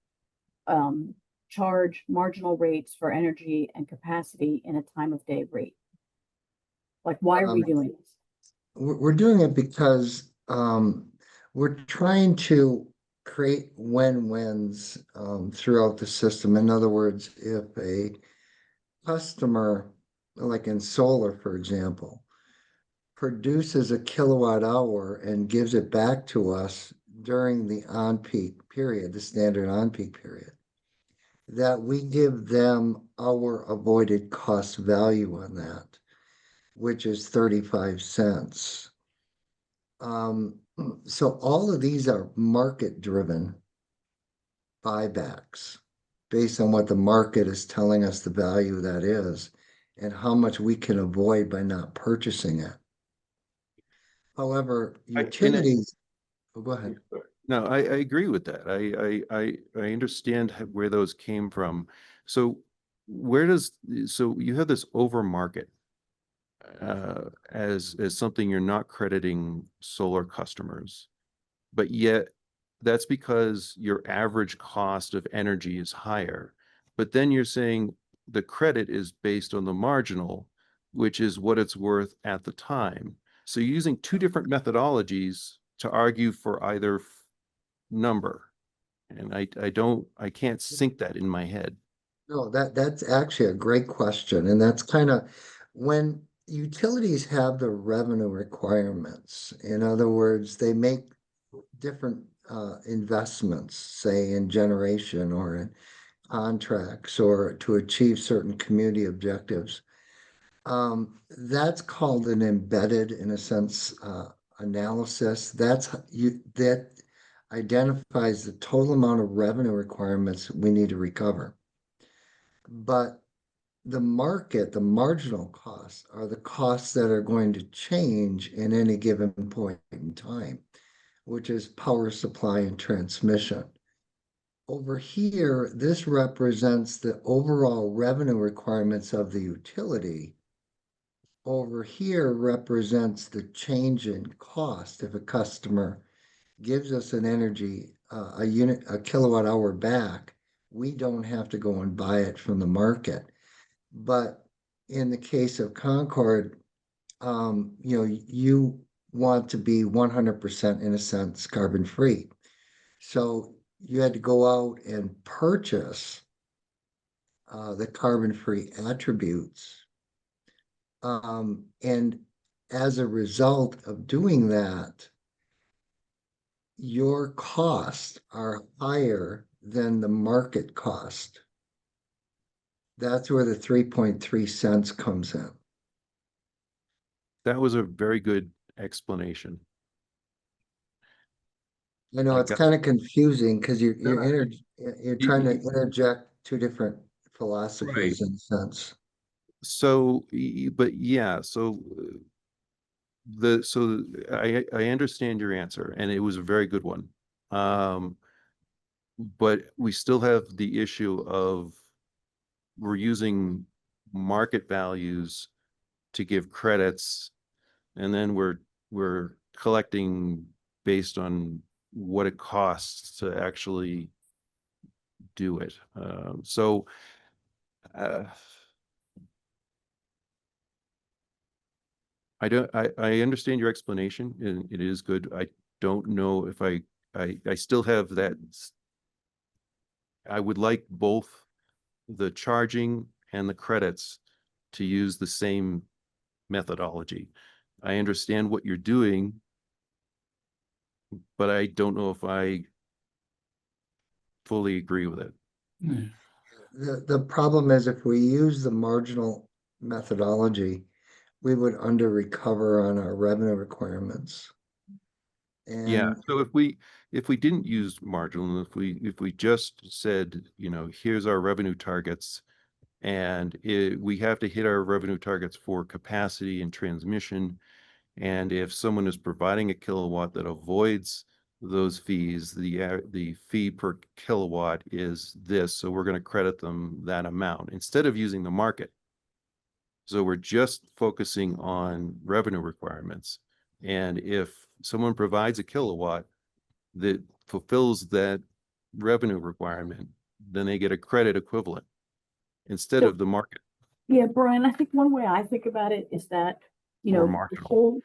charge marginal rates for energy and capacity in a time of day rate. Like, why are we doing this? We're doing it because we're trying to create win-wins throughout the system. In other words, if a customer, like in solar, for example, produces a kilowatt hour and gives it back to us during the on-peak period, the standard on-peak period, that we give them our avoided cost value on that, which is 35 cents. So all of these are market-driven buybacks based on what the market is telling us the value that is and how much we can avoid by not purchasing it. However, utilities, go ahead. No, I agree with that. I understand where those came from. So so you have this over market as something you're not crediting solar customers, but yet that's because your average cost of energy is higher. But then you're saying the credit is based on the marginal, which is what it's worth at the time. So you're using two different methodologies to argue for either number. And I can't sync that in my head. No, that's actually a great question. And that's kind of when utilities have the revenue requirements. In other words, they make different investments, say in generation or in contracts or to achieve certain community objectives. That's called an embedded, in a sense, analysis. That identifies the total amount of revenue requirements we need to recover. But the market, the marginal costs are the costs that are going to change in any given point in time, which is power supply and transmission. Over here, this represents the overall revenue requirements of the utility. Over here represents the change in cost. If a customer gives us an energy, a kilowatt hour back, we don't have to go and buy it from the market. But in the case of Concord, you want to be 100% in a sense carbon free. So you had to go out and purchase the carbon free attributes. And as a result of doing that, your costs are higher than the market cost. That's where the 3.3 cents comes in. That was a very good explanation. I know it's kind of confusing because you're trying to interject two different philosophies in a sense. So, but yeah, so I understand your answer, and it was a very good one. But we still have the issue of we're using market values to give credits, and then we're collecting based on what it costs to actually do it. Uh, I understand your explanation, and it is good. I don't know if I still have that. I would like both the charging and the credits to use the same methodology. I understand what you're doing, but I don't know if I fully agree with it. Yeah. The problem is if we use the marginal methodology, we would under recover on our revenue requirements. Yeah, And so if we didn't use marginal, if we just said, you know, here's our revenue targets, and we have to hit our revenue targets for capacity and transmission, and if someone is providing a kilowatt that avoids those fees, the fee per kilowatt is this, so we're going to credit them that amount instead of using the market. So we're just focusing on revenue requirements. And if someone provides a kilowatt that fulfills that revenue requirement, then they get a credit equivalent instead So- of the market Yeah, Brian, I think one way I think about it is that, you or know, marginal.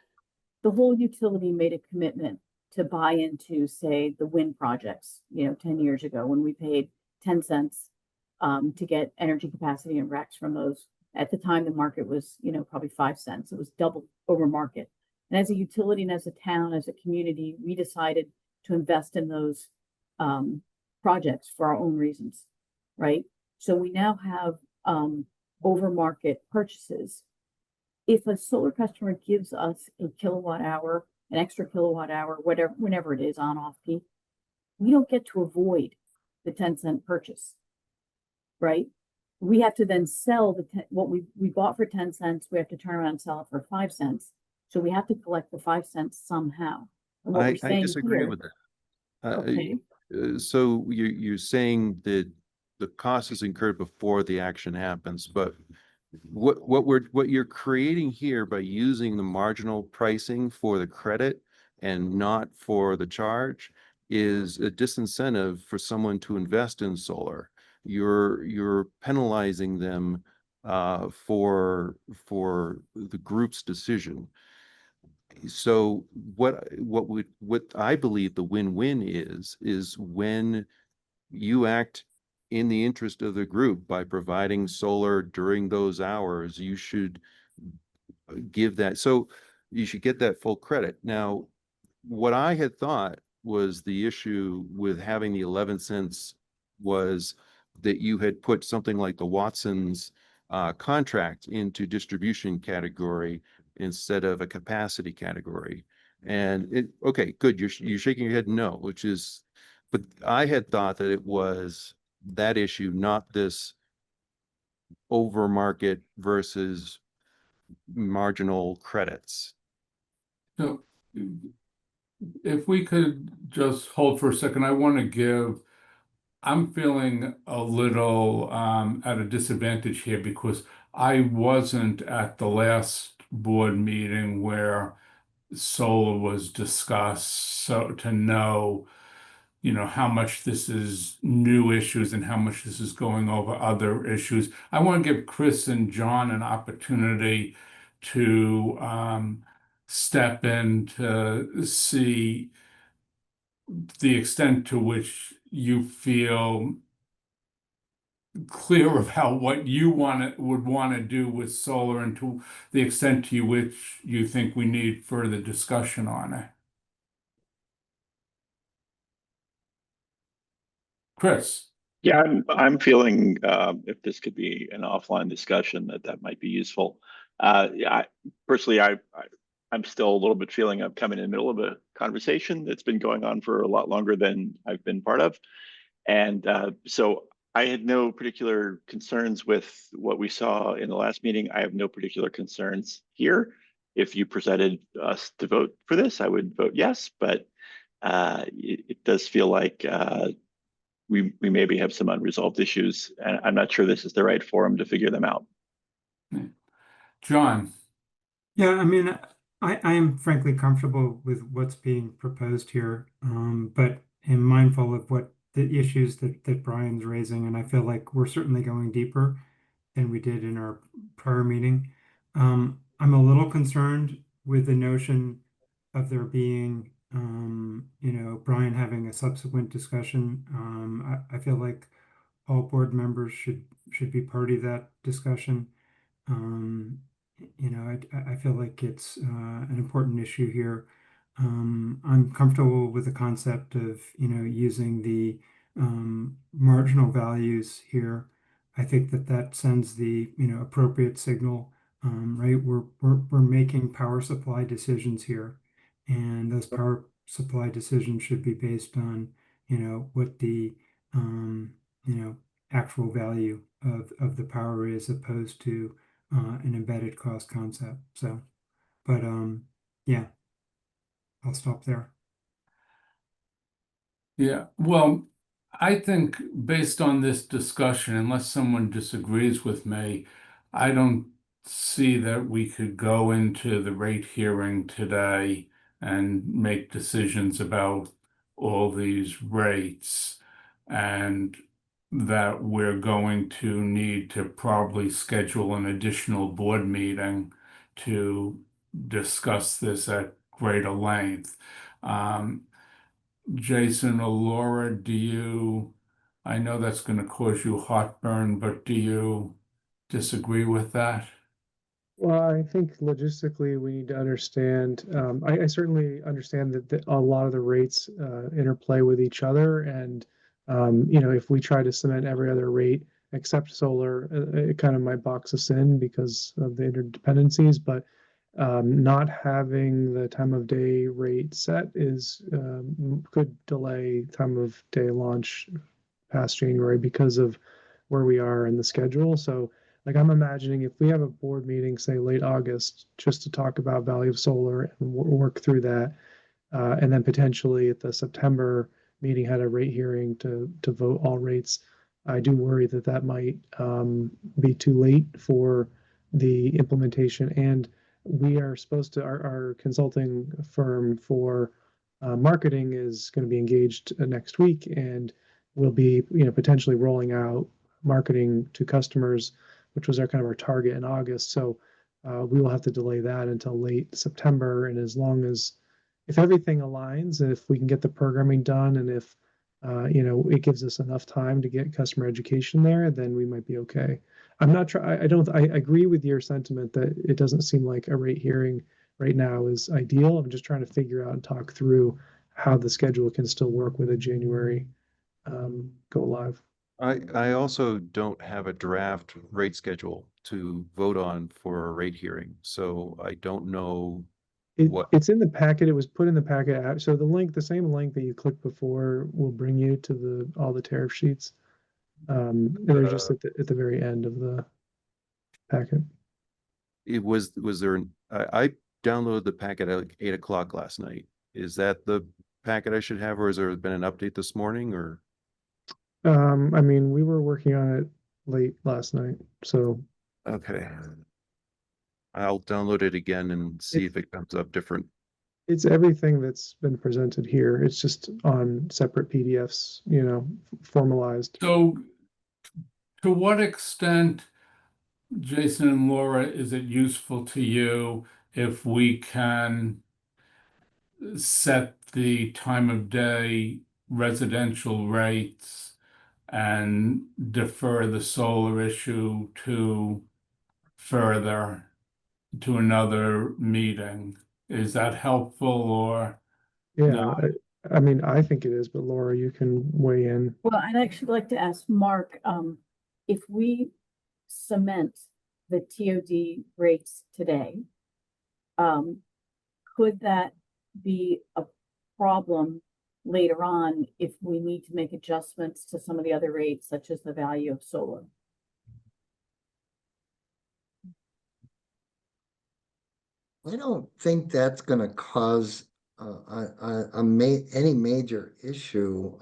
the whole utility made a commitment to buy into, say, the wind projects, 10 years ago when we paid 10 cents to get energy capacity and RECs from those. At the time, the market was, probably 5 cents. It was double over market. And as a utility and as a town, as a community, we decided to invest in those projects for our own reasons, right? So we now have over market purchases. If a solar customer gives us a kilowatt hour, an extra kilowatt hour, whatever, whenever it is on off peak, we don't get to avoid the 10-cent purchase, right? We have to then sell what we bought for 10 cents. We have to turn around and sell it for 5 cents. So we have to collect the 5 cents somehow. And what we're I saying disagree here, with that. okay, So you're saying that the cost is incurred before the action happens, but what you're creating here by using the marginal pricing for the credit and not for the charge is a disincentive for someone to invest in solar. You're penalizing them for the group's decision. So what I believe the win-win is when you act in the interest of the group by providing solar during those hours, you should give that. So you should get that full credit. Now, what I had thought was the issue with having the 11 cents was that you had put something like the Watson's contract into distribution category instead of a capacity category. And okay, good. You're shaking your head no, which is, but I had thought that it was that issue, not this over market versus marginal credits. So if we could just hold for a second, I'm feeling a little at a disadvantage here because I wasn't at the last board meeting where solar was discussed. So to know, how much this is new issues and how much this is going over other issues. I want to give Chris and John an opportunity to step in to see the extent to which you feel clear about what you would want to do with solar and to the extent to which you think we need further discussion on it. Chris. Yeah, I'm feeling if this could be an offline discussion that might be useful. Yeah, personally, I'm still a little bit feeling I'm coming in the middle of a conversation that's been going on for a lot longer than I've been part of. And so I had no particular concerns with what we saw in the last meeting. I have no particular concerns here. If you presented us to vote for this, I would vote yes, but it does feel like we maybe have some unresolved issues, and I'm not sure this is the right forum to figure them out. John, Yeah, I mean, I am frankly comfortable with what's being proposed here, but am mindful of what the issues that Brian's raising, and I feel like we're certainly going deeper than we did in our prior meeting. I'm a little concerned with the notion of there being, Brian having a subsequent discussion. I feel like all board members should be part of that discussion. Um, I feel like it's an important issue here. I'm comfortable with the concept of, using the marginal values here. I think that sends the, appropriate signal, right? We're making power supply decisions here, and those power supply decisions should be based on, what the, you know, actual value of the power is, opposed to an embedded cost concept. So, but yeah, I'll stop there. yeah, well, I think based on this discussion, unless someone disagrees with me, I don't see that we could go into the rate hearing today and make decisions about all these rates, and that we're going to need to probably schedule an additional board meeting to discuss this at greater length. Um, Jason or Laura, I know that's going to cause you heartburn, but do you disagree with that? Well, I think logistically we need to understand, I certainly understand that a lot of the rates interplay with each other. And, if we try to cement every other rate except solar, it kind of might box us in because of the interdependencies. But not having the time of day rate set could delay time of day launch past January because of where we are in the schedule. So, like, I'm imagining if we have a board meeting, say late August, just to talk about value of solar and work through that, and then potentially at the September meeting had a rate hearing to vote all rates. I do worry that might be too late for the implementation. And we are supposed to, our consulting firm for marketing is going to be engaged next week, and we'll be, potentially rolling out marketing to customers, which was our kind of our target in August. So we will have to delay that until late September. And as long as, if everything aligns, and if we can get the programming done, and if it gives us enough time to get customer education there, then we might be okay. I'm not trying. I agree with your sentiment that it doesn't seem like a rate hearing right now is ideal. I'm just trying to figure out and talk through how the schedule can still work with a January go live. I also don't have a draft rate schedule to vote on for a rate hearing, so I don't know what. It's in the packet. It was put in the packet. So the same link that you clicked before will bring you to all the tariff sheets. They're just at the very end of the packet. It was there, I downloaded the packet at like 8 o'clock last night. Is that the packet I should have, or has there been an update this morning, or? I mean, we were working on it late last night, so Okay. I'll download it again and see if it comes up different. it's everything that's been presented here. It's just on separate PDFs, formalized. So, to what extent, Jason and Laura, is it useful to you if we can set the time of day residential rates and defer the solar issue further to another meeting? Is that helpful or Yeah, not? I mean, I think it is, but Laura, you can weigh in. Well, I'd actually like to ask Mark, if we cement the TOD rates today, could that be a problem later on if we need to make adjustments to some of the other rates, such as the value of solar? I don't think that's gonna cause any major issue.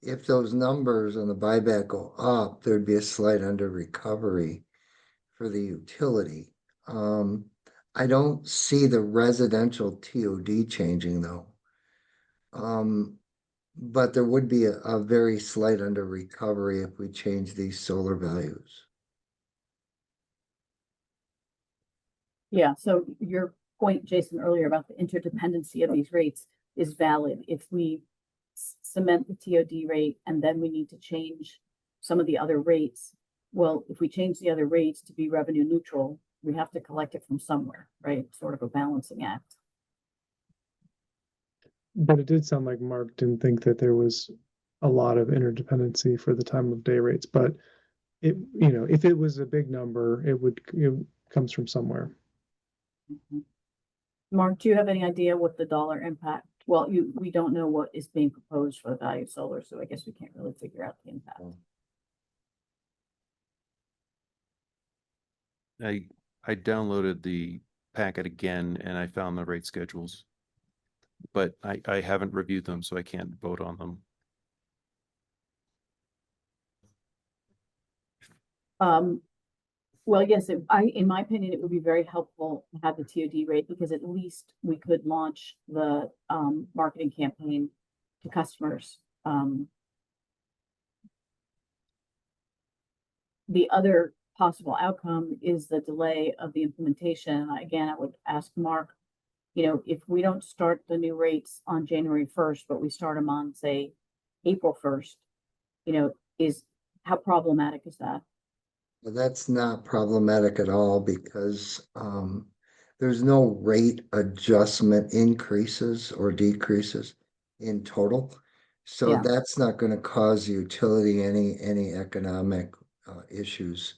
if those numbers on the buyback go up, there'd be a slight under recovery for the utility. I don't see the residential TOD changing though. But there would be a very slight under recovery if we change these solar values. Yeah, so your point, Jason, earlier about the interdependency of these rates is valid. If we cement the TOD rate and then we need to change some of the other rates, well, if we change the other rates to be revenue neutral, we have to collect it from somewhere, right? Sort of a balancing act. But it did sound like Mark didn't think that there was a lot of interdependency for the time of day rates, but it, you know, if it was a big number, it comes from somewhere. Mhm. Mark, do you have any idea what the dollar impact? Well, we don't know what is being proposed for the value of solar, so I guess we can't really figure out the impact. I downloaded the packet again and I found the rate schedules. But I haven't reviewed them, so I can't vote on them. Well, yes, in my opinion, it would be very helpful to have the TOD rate because at least we could launch the marketing campaign to customers. The other possible outcome is the delay of the implementation. Again, I would ask Mark, you know, if we don't start the new rates on January 1st, but we start them on, say, April 1st, you know, how problematic is that? But that's not problematic at all because there's no rate adjustment increases or decreases in total. So Yeah. that's not going to cause the utility any economic issues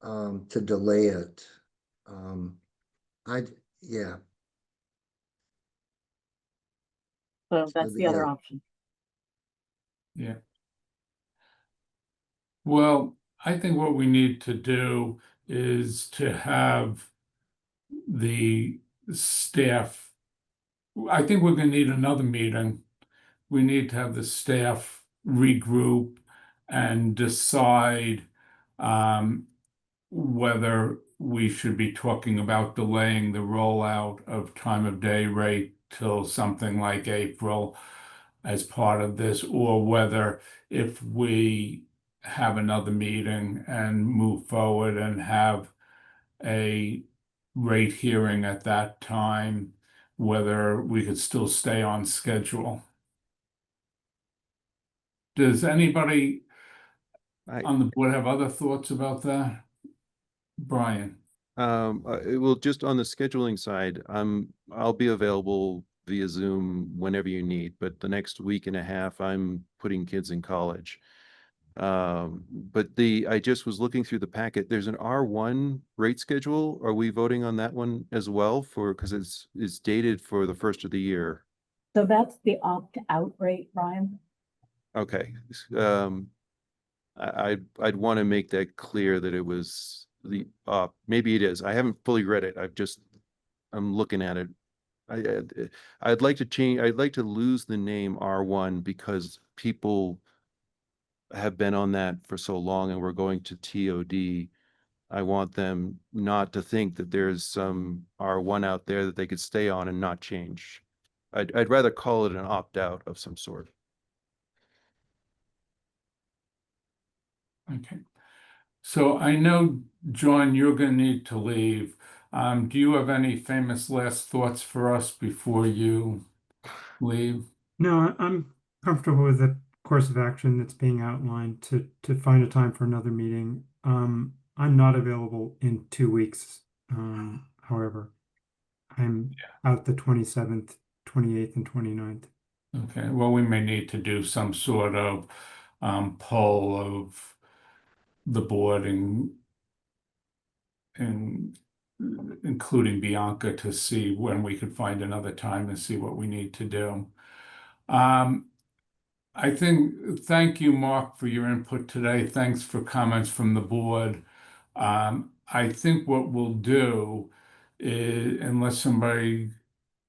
to delay it. Yeah. So that's the other yeah. option. Yeah. Well, I think what we need to do is to have the staff. I think we're going to need another meeting. We need to have the staff regroup and decide whether we should be talking about delaying the rollout of time of day rate till something like April as part of this, or whether if we have another meeting and move forward and have a rate hearing at that time, whether we could still stay on schedule. Does anybody I on the board have other thoughts about that? Brian? well, just on the scheduling side, I'll be available via Zoom whenever you need, but the next week and a half I'm putting kids in college. But I just was looking through the packet. There's an R1 rate schedule. Are we voting on that one as well because it's dated for the first of the year? So that's the opt-out rate, Brian. Okay. I'd want to make that clear that it was maybe it is. I haven't fully read it. I'm looking at it. I'd like to change. I'd like to lose the name R1 because people have been on that for so long and we're going to TOD. I want them not to think that there's some R1 out there that they could stay on and not change. I'd rather call it an opt-out of some sort. Okay. So I know, John, you're going to need to leave. Do you have any famous last thoughts for us before you leave? No, I'm comfortable with the course of action that's being outlined to find a time for another meeting. I'm not available in 2 weeks. However, I'm out the 27th, 28th, and 29th. Okay, well, we may need to do some sort of poll of the board and including Bianca to see when we could find another time and see what we need to do. Thank you, Mark, for your input today. Thanks for comments from the board. I think what we'll do is, unless somebody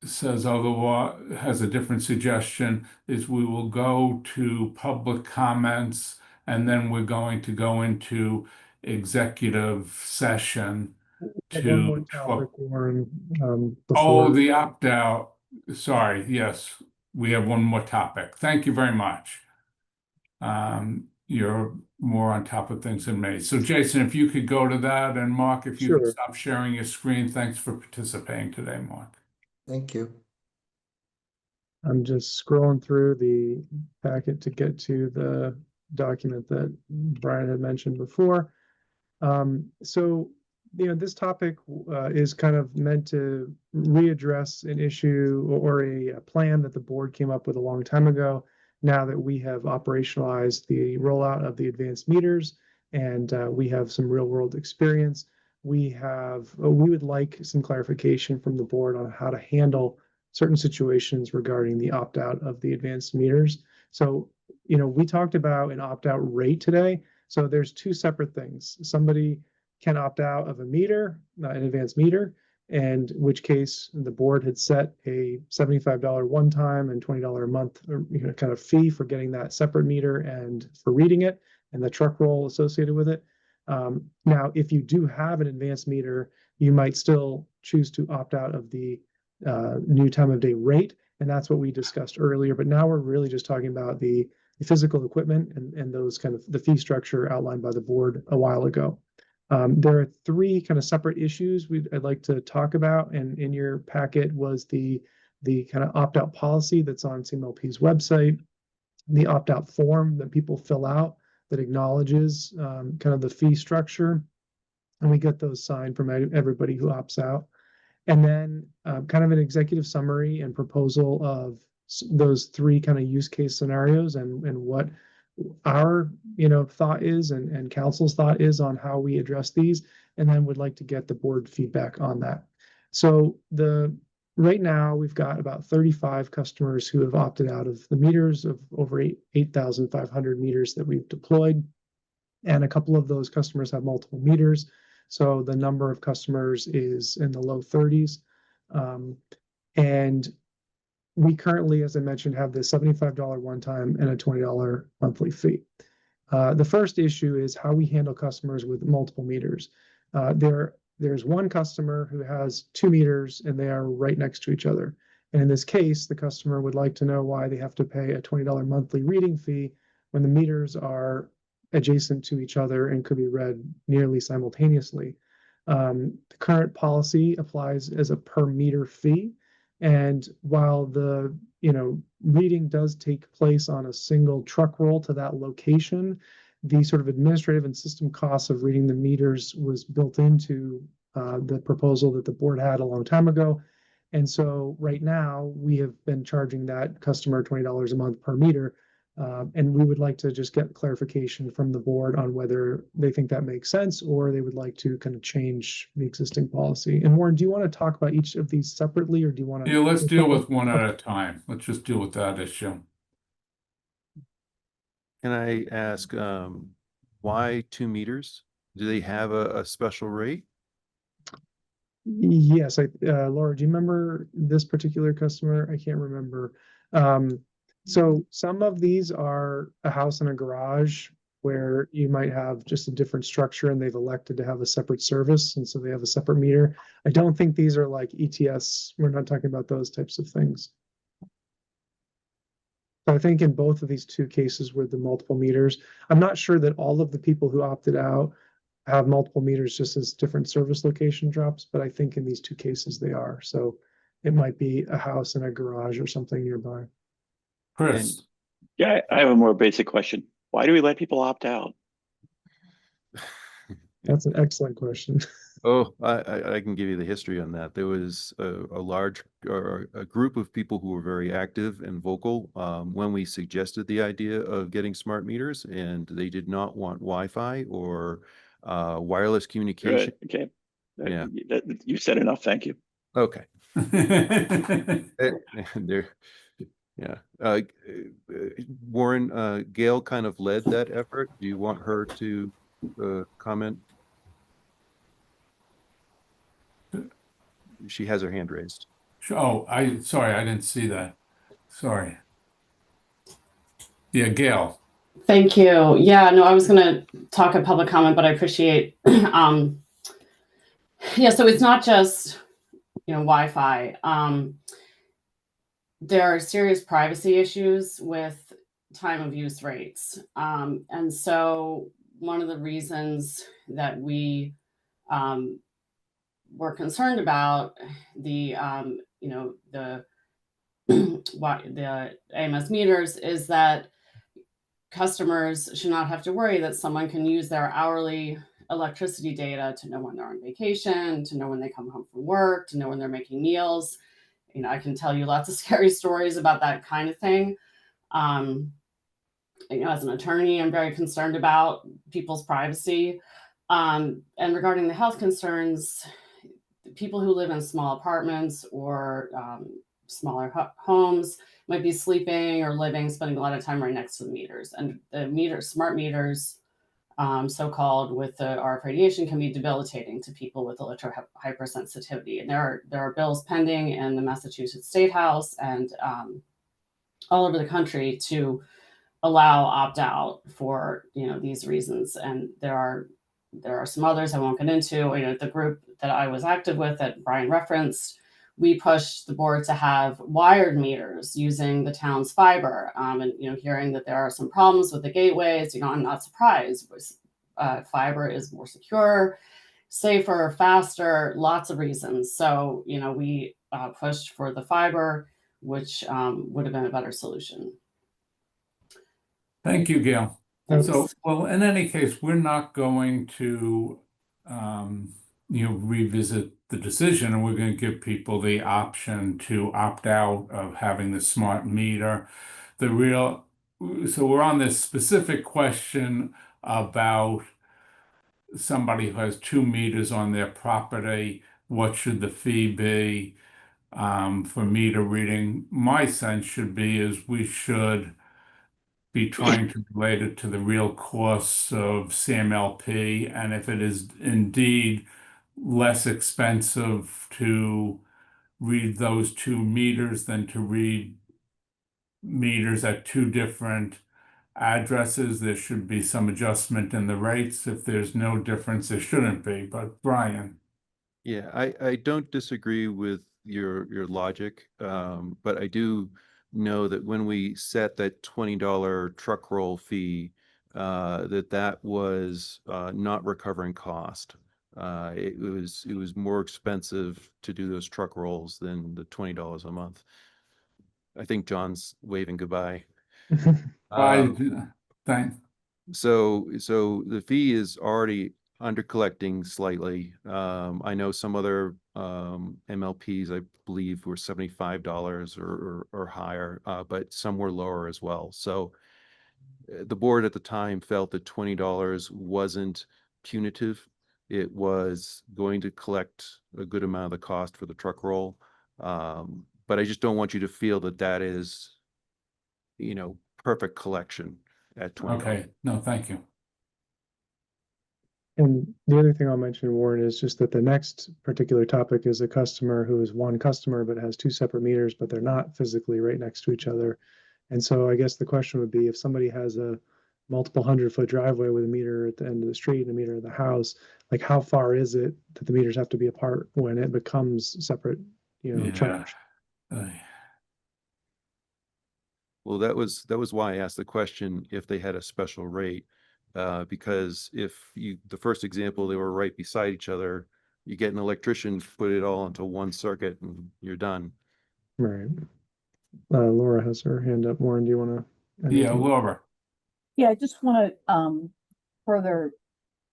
says otherwise, has a different suggestion, is we will go to public comments and then we're going to go into executive session Have one more to topic, talk. Warren, Oh, before. the opt-out. Sorry, yes, we have one more topic. Thank you very much. You're more on top of things than me. So Jason, if you could go to that, and Mark, if you could Sure. stop sharing your screen. Thanks for participating today, Mark. Thank you. I'm just scrolling through the packet to get to the document that Brian had mentioned before. So, this topic is kind of meant to readdress an issue or a plan that the board came up with a long time ago. Now that we have operationalized the rollout of the advanced meters and we have some real world experience, we would like some clarification from the board on how to handle certain situations regarding the opt out of the advanced meters. So, we talked about an opt out rate today. So there's two separate things. Somebody can opt out of a meter, an advanced meter, and in which case the board had set a $75 one time and $20 a month kind of fee for getting that separate meter and for reading it and the truck roll associated with it. Now, if you do have an advanced meter, you might still choose to opt out of the new time of day rate. And that's what we discussed earlier. But now we're really just talking about the physical equipment and those kind of the fee structure outlined by the board a while ago. There are three kind of separate issues I'd like to talk about, and in your packet was the kind of opt-out policy that's on CMLP's website, the opt-out form that people fill out that acknowledges kind of the fee structure, and we get those signed from everybody who opts out. And then kind of an executive summary and proposal of those three kind of use case scenarios and what our thought is and council's thought is on how we address these, and then would like to get the board feedback on that. So right now we've got about 35 customers who have opted out of the meters of over 8,500 meters that we've deployed, and a couple of those customers have multiple meters. So the number of customers is in the low 30s. And we currently, as I mentioned, have the $75 one time and a $20 monthly fee. The first issue is how we handle customers with multiple meters. There's one customer who has 2 meters and they are right next to each other. And in this case, the customer would like to know why they have to pay a $20 monthly reading fee when the meters are adjacent to each other and could be read nearly simultaneously. The current policy applies as a per meter fee. And while the reading does take place on a single truck roll to that location, the sort of administrative and system costs of reading the meters was built into the proposal that the board had a long time ago. And so right now we have been charging that customer $20 a month per meter. And we would like to just get clarification from the board on whether they think that makes sense or they would like to kind of change the existing policy. And Warren, do you want to talk about each of these separately, or do you want to? Yeah, let's deal with one at a time. Let's just deal with that issue. Can I ask, why 2 meters? Do they have a special rate? Yes, Laura, do you remember this particular customer? I can't remember. So some of these are a house and a garage where you might have just a different structure and they've elected to have a separate service, and so they have a separate meter. I don't think these are like ETS. We're not talking about those types of things. So I think in both of these two cases with the multiple meters, I'm not sure that all of the people who opted out have multiple meters just as different service location drops, but I think in these two cases they are. So it might be a house and a garage or something nearby. Chris. Yeah, I have a more basic question. Why do we let people opt out? That's an excellent question. Oh, I can give you the history on that. There was a large or a group of people who were very active and vocal when we suggested the idea of getting smart meters, and they did not want Wi-Fi or wireless communication. Good. Okay. Yeah. You said enough. Thank you. Okay. There, yeah. Warren, Gail kind of led that effort. Do you want her to comment? She has her hand raised. Oh, sorry, I didn't see that. Sorry. Yeah, Gail. Thank you. Yeah, no, I was going to talk at public comment, but I appreciate, yeah, so it's not just, Wi-Fi. There are serious privacy issues with time of use rates. And so one of the reasons that we were concerned about the, the AMS meters is that customers should not have to worry that someone can use their hourly electricity data to know when they're on vacation, to know when they come home from work, to know when they're making meals. I can tell you lots of scary stories about that kind of thing. As an attorney, I'm very concerned about people's privacy. And regarding the health concerns, people who live in small apartments or smaller homes might be sleeping or spending a lot of time right next to the meters. And the smart meters, so-called, with the RF radiation can be debilitating to people with electro hypersensitivity. And there are bills pending in the Massachusetts State House and all over the country to allow opt-out for these reasons. And there are some others I won't get into. The group that I was active with that Brian referenced, we pushed the board to have wired meters using the town's fiber. And hearing that there are some problems with the gateways, I'm not surprised. Fiber is more secure, safer, faster, lots of reasons. So we pushed for the fiber, which would have been a better solution. Thank you, Gail. Thanks. So, well, in any case, we're not going to, revisit the decision, and we're going to give people the option to opt out of having the smart meter. So we're on this specific question about somebody who has 2 meters on their property. What should the fee be for meter reading? My sense should be is we should be trying to relate it to the real costs of CMLP, and if it is indeed less expensive to read those 2 meters than to read meters at 2 different addresses, there should be some adjustment in the rates. If there's no difference, there shouldn't be. But Brian. Yeah, I don't disagree with your logic, but I do know that when we set that $20 truck roll fee, that was not recovering cost. It was more expensive to do those truck rolls than the $20 a month. I think John's waving goodbye. Thanks. So the fee is already under collecting slightly. I know some other MLPs, I believe, were $75 or higher, but some were lower as well. So the board at the time felt that $20 wasn't punitive. It was going to collect a good amount of the cost for the truck roll. But I just don't want you to feel that that is, perfect collection at $20. Okay. No, thank you. And the other thing I'll mention, Warren, is just that the next particular topic is a customer who is one customer but has 2 separate meters, but they're not physically right next to each other. And so I guess the question would be, if somebody has a multiple 100-foot driveway with a meter at the end of the street and a meter at the house, like how far is it that the meters have to be apart when it becomes separate, charge? Well, that was why I asked the question if they had a special rate, because if the first example, they were right beside each other, you get an electrician, put it all into one circuit and you're done. Right. Laura has her hand up. Warren, do you want to? Yeah, Laura. Yeah, I just want to further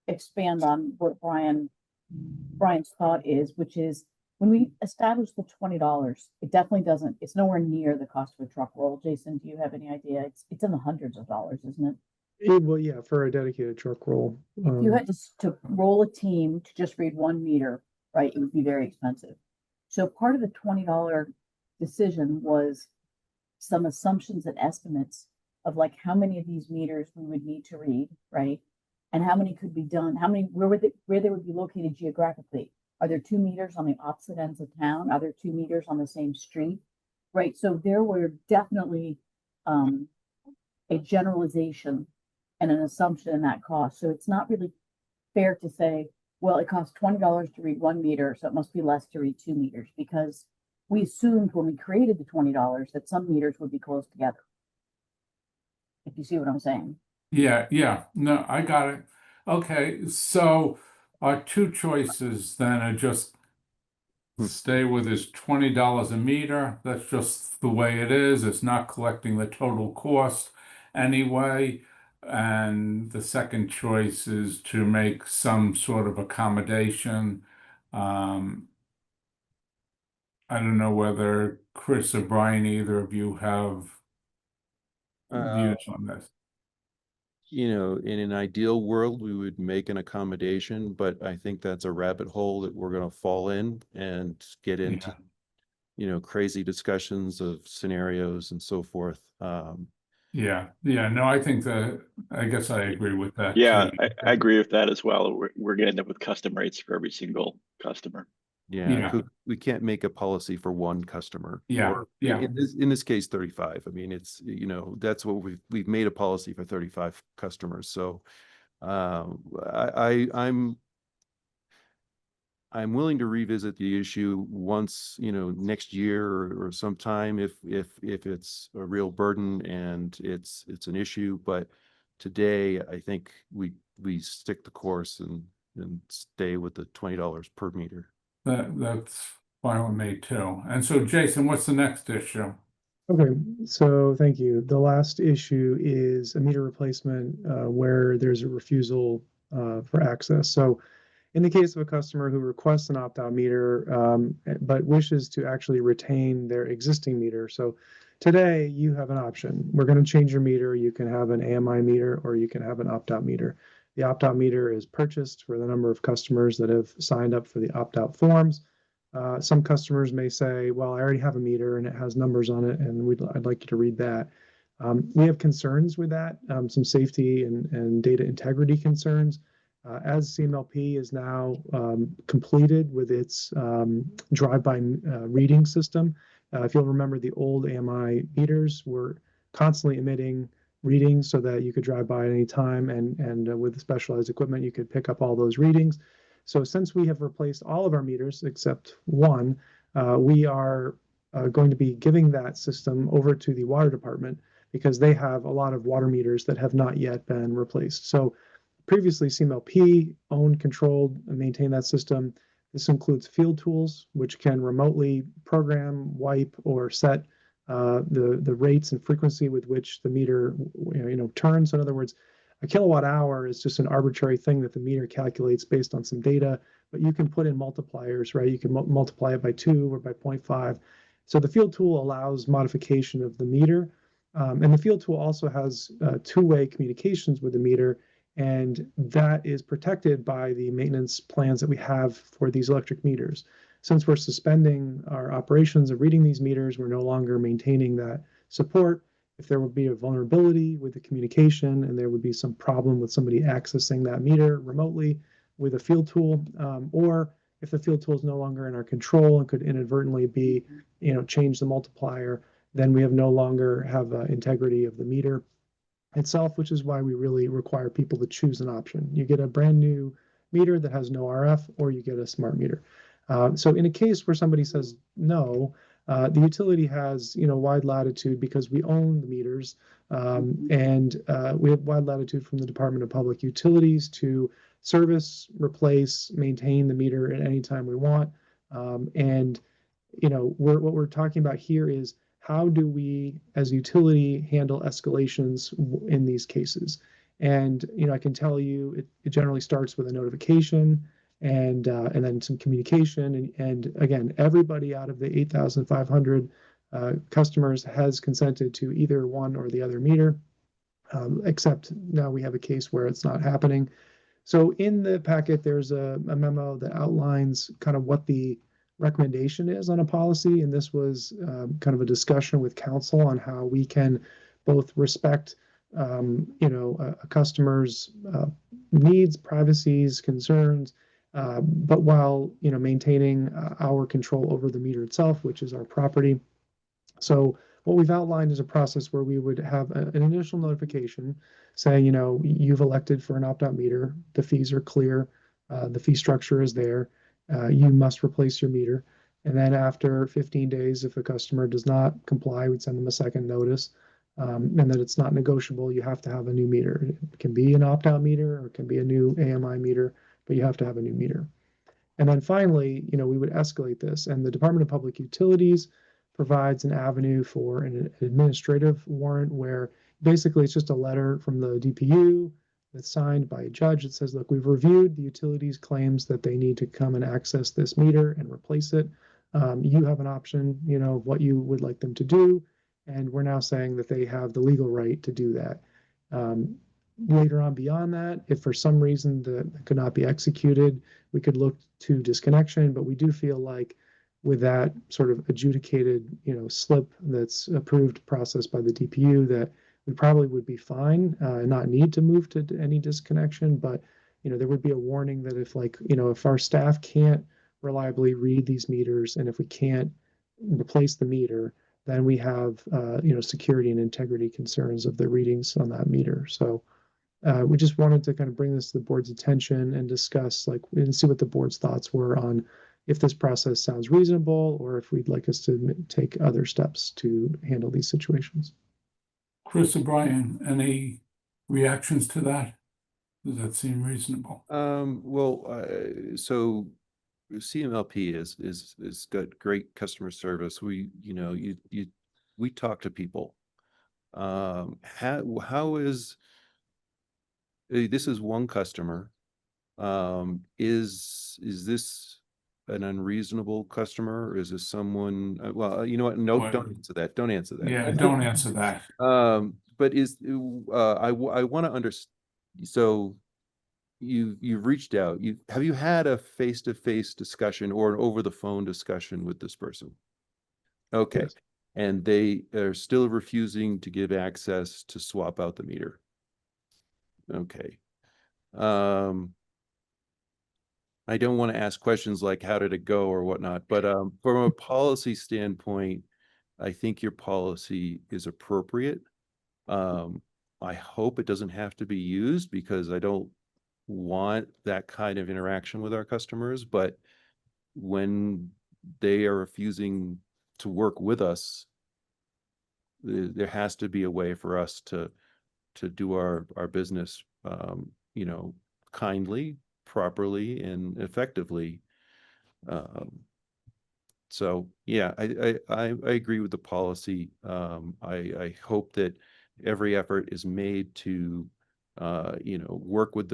expand on what Brian's thought is, which is when we establish the $20, it definitely doesn't, it's nowhere near the cost of a truck roll. Jason, do you have any idea? It's in the hundreds of dollars, isn't it? Well, yeah, for a dedicated truck roll. If you had to roll a team to just read 1 meter, right, it would be very expensive. So part of the $20 decision was some assumptions and estimates of like how many of these meters we would need to read, right? And how many could be done, where they would be located geographically. Are there 2 meters on the opposite ends of town? Are there 2 meters on the same street? Right, so there were definitely a generalization and an assumption in that cost. So it's not really fair to say, well, it costs $20 to read 1 meter, so it must be less to read 2 meters, because we assumed when we created the $20 that some meters would be close together. If you see what I'm saying. Yeah, no, I got it. Okay, so our two choices then are just stay with his $20 a meter. That's just the way it is. It's not collecting the total cost anyway. And the second choice is to make some sort of accommodation. I don't know whether Chris or Brian, either of you have views on this. You know, in an ideal world, we would make an accommodation, but I think that's a rabbit hole that we're going to fall in and get into, crazy discussions of scenarios and so forth. Yeah, no, I think I guess I agree with that Yeah, too. I agree with that as well. We're gonna end up with custom rates for every single customer. Yeah. We can't make a policy for one customer. Yeah, Or yeah. in this case, 35. I mean, it's, that's what we've made a policy for 35 customers. So I'm willing to revisit the issue once, next year or sometime if it's a real burden and it's an issue. But today, I think we stick the course and stay with the $20 per meter. That's fine with me too. And so, Jason, what's the next issue? Okay, so thank you. The last issue is a meter replacement where there's a refusal for access. So in the case of a customer who requests an opt-out meter, but wishes to actually retain their existing meter. So today you have an option. We're going to change your meter. You can have an AMI meter or you can have an opt-out meter. The opt-out meter is purchased for the number of customers that have signed up for the opt-out forms. Some customers may say, well, I already have a meter and it has numbers on it, and I'd like you to read that. We have concerns with that, some safety and data integrity concerns. As CMLP is now completed with its drive-by reading system, if you'll remember, the old AMI meters were constantly emitting readings so that you could drive by at any time, and with specialized equipment, you could pick up all those readings. So since we have replaced all of our meters except one, we are going to be giving that system over to the water department because they have a lot of water meters that have not yet been replaced. So previously, CMLP owned, controlled, and maintained that system. This includes field tools, which can remotely program, wipe, or set the rates and frequency with which the meter turns. So in other words, a kilowatt hour is just an arbitrary thing that the meter calculates based on some data, but you can put in multipliers, right? You can multiply it by 2 or by 0.5. So the field tool allows modification of the meter. And the field tool also has two-way communications with the meter, and that is protected by the maintenance plans that we have for these electric meters. Since we're suspending our operations of reading these meters, we're no longer maintaining that support. If there would be a vulnerability with the communication and there would be some problem with somebody accessing that meter remotely with a field tool, or if the field tool is no longer in our control and could inadvertently be, change the multiplier, then we no longer have integrity of the meter itself, which is why we really require people to choose an option. You get a brand new meter that has no RF, or you get a smart meter. So in a case where somebody says no, the utility has wide latitude because we own the meters, and we have wide latitude from the Department of Public Utilities to service, replace, maintain the meter at any time we want. And what we're talking about here is how do we as utility handle escalations in these cases. And I can tell you it generally starts with a notification and then some communication. And again, everybody out of the 8,500 customers has consented to either one or the other meter, except now we have a case where it's not happening. So in the packet, there's a memo that outlines kind of what the recommendation is on a policy. And this was kind of a discussion with council on how we can both respect a customer's needs, privacies, concerns, But while, maintaining our control over the meter itself, which is our property. So what we've outlined is a process where we would have an initial notification saying, you've elected for an opt-out meter, the fees are clear, the fee structure is there, you must replace your meter. And then after 15 days, if a customer does not comply, we'd send them a second notice. And that it's not negotiable, you have to have a new meter. It can be an opt-out meter or it can be a new AMI meter, but you have to have a new meter. And then finally, we would escalate this. And the Department of Public Utilities provides an avenue for an administrative warrant where basically it's just a letter from the DPU that's signed by a judge that says, look, we've reviewed the utilities claims that they need to come and access this meter and replace it. You have an option, of what you would like them to do. And we're now saying that they have the legal right to do that. Later on beyond that, if for some reason that could not be executed, we could look to disconnection, but we do feel like with that sort of adjudicated, slip that's approved process by the DPU, that we probably would be fine and not need to move to any disconnection. But, there would be a warning that if our staff can't reliably read these meters and if we can't replace the meter, then we have, security and integrity concerns of the readings on that meter. So we just wanted to kind of bring this to the board's attention and discuss and see what the board's thoughts were on if this process sounds reasonable or if we'd like us to take other steps to handle these situations. Chris or Brian, any reactions to that? Does that seem reasonable? So CMLP is got great customer service. We talk to people. How is this is one customer. Is this an unreasonable customer, or is this someone? Well, you know what? No, Well, don't answer that. Don't answer that. Yeah, don't answer that. But I want to understand. So you've reached out. Have you had a face-to-face discussion or an over-the-phone discussion with this person? Okay. Yes. And they are still refusing to give access to swap out the meter. Okay. I don't want to ask questions like how did it go or whatnot, but from a policy standpoint, I think your policy is appropriate. I hope it doesn't have to be used because I don't want that kind of interaction with our customers, but when they are refusing to work with us, there has to be a way for us to do our business, kindly, properly, and effectively. So yeah, I agree with the policy. I hope that every effort is made to work with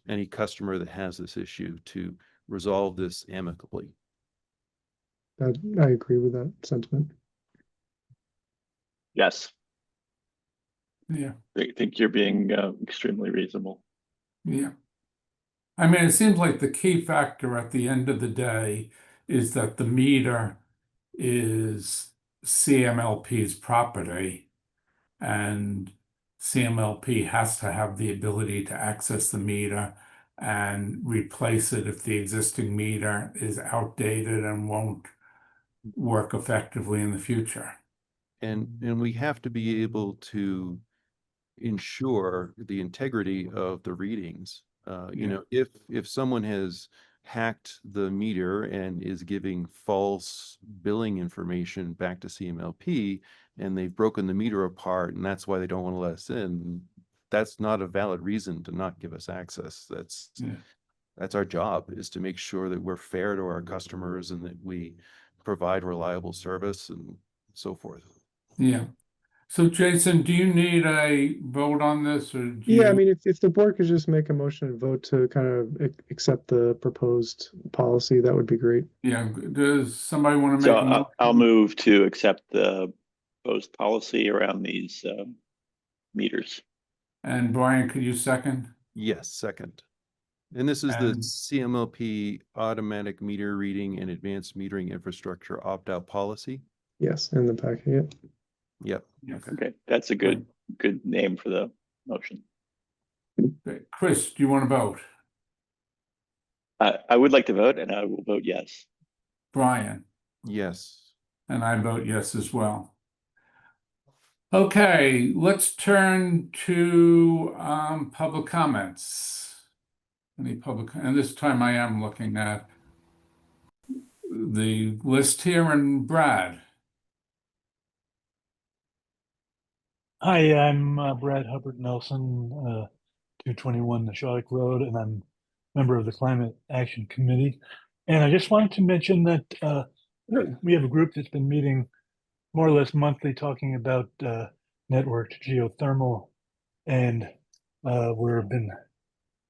any customer that has this issue to resolve this amicably. I agree with that sentiment. Yes, Yeah, I think you're being extremely reasonable. yeah. I mean, it seems like the key factor at the end of the day is that the meter is CMLP's property, and CMLP has to have the ability to access the meter and replace it if the existing meter is outdated and won't work effectively in the future. And we have to be able to ensure the integrity of the readings. If someone has hacked the meter and is giving false billing information back to CMLP and they've broken the meter apart and that's why they don't want to let us in, that's not a valid reason to not give us access. That's our job, is to make sure that we're fair to our customers and that we provide reliable service and so forth. Yeah. So Jason, do you need a vote on this, or do Yeah, I you? mean, if the board could just make a motion and vote to kind of accept the proposed policy, that would be great. Yeah, does somebody want to So make a motion? I'll move to accept the proposed policy around these meters. And Brian, could you second? Yes, second. And this is the And- CMLP automatic meter reading and advanced metering infrastructure opt-out policy. Yes, in the packet. Yep. Yes. Okay, that's a good name for the motion. Okay. Chris, do you want to vote? I would like to vote, and I will vote yes. Brian, Yes. and I vote yes as well. Okay, let's turn to public comments. Any public, and this time I am looking at the list here, and Brad. Hi, I'm Brad Hubbard Nelson, 221 Nashawik Road, and I'm a member of the Climate Action Committee. And I just wanted to mention that we have a group that's been meeting more or less monthly talking about networked geothermal. And we've been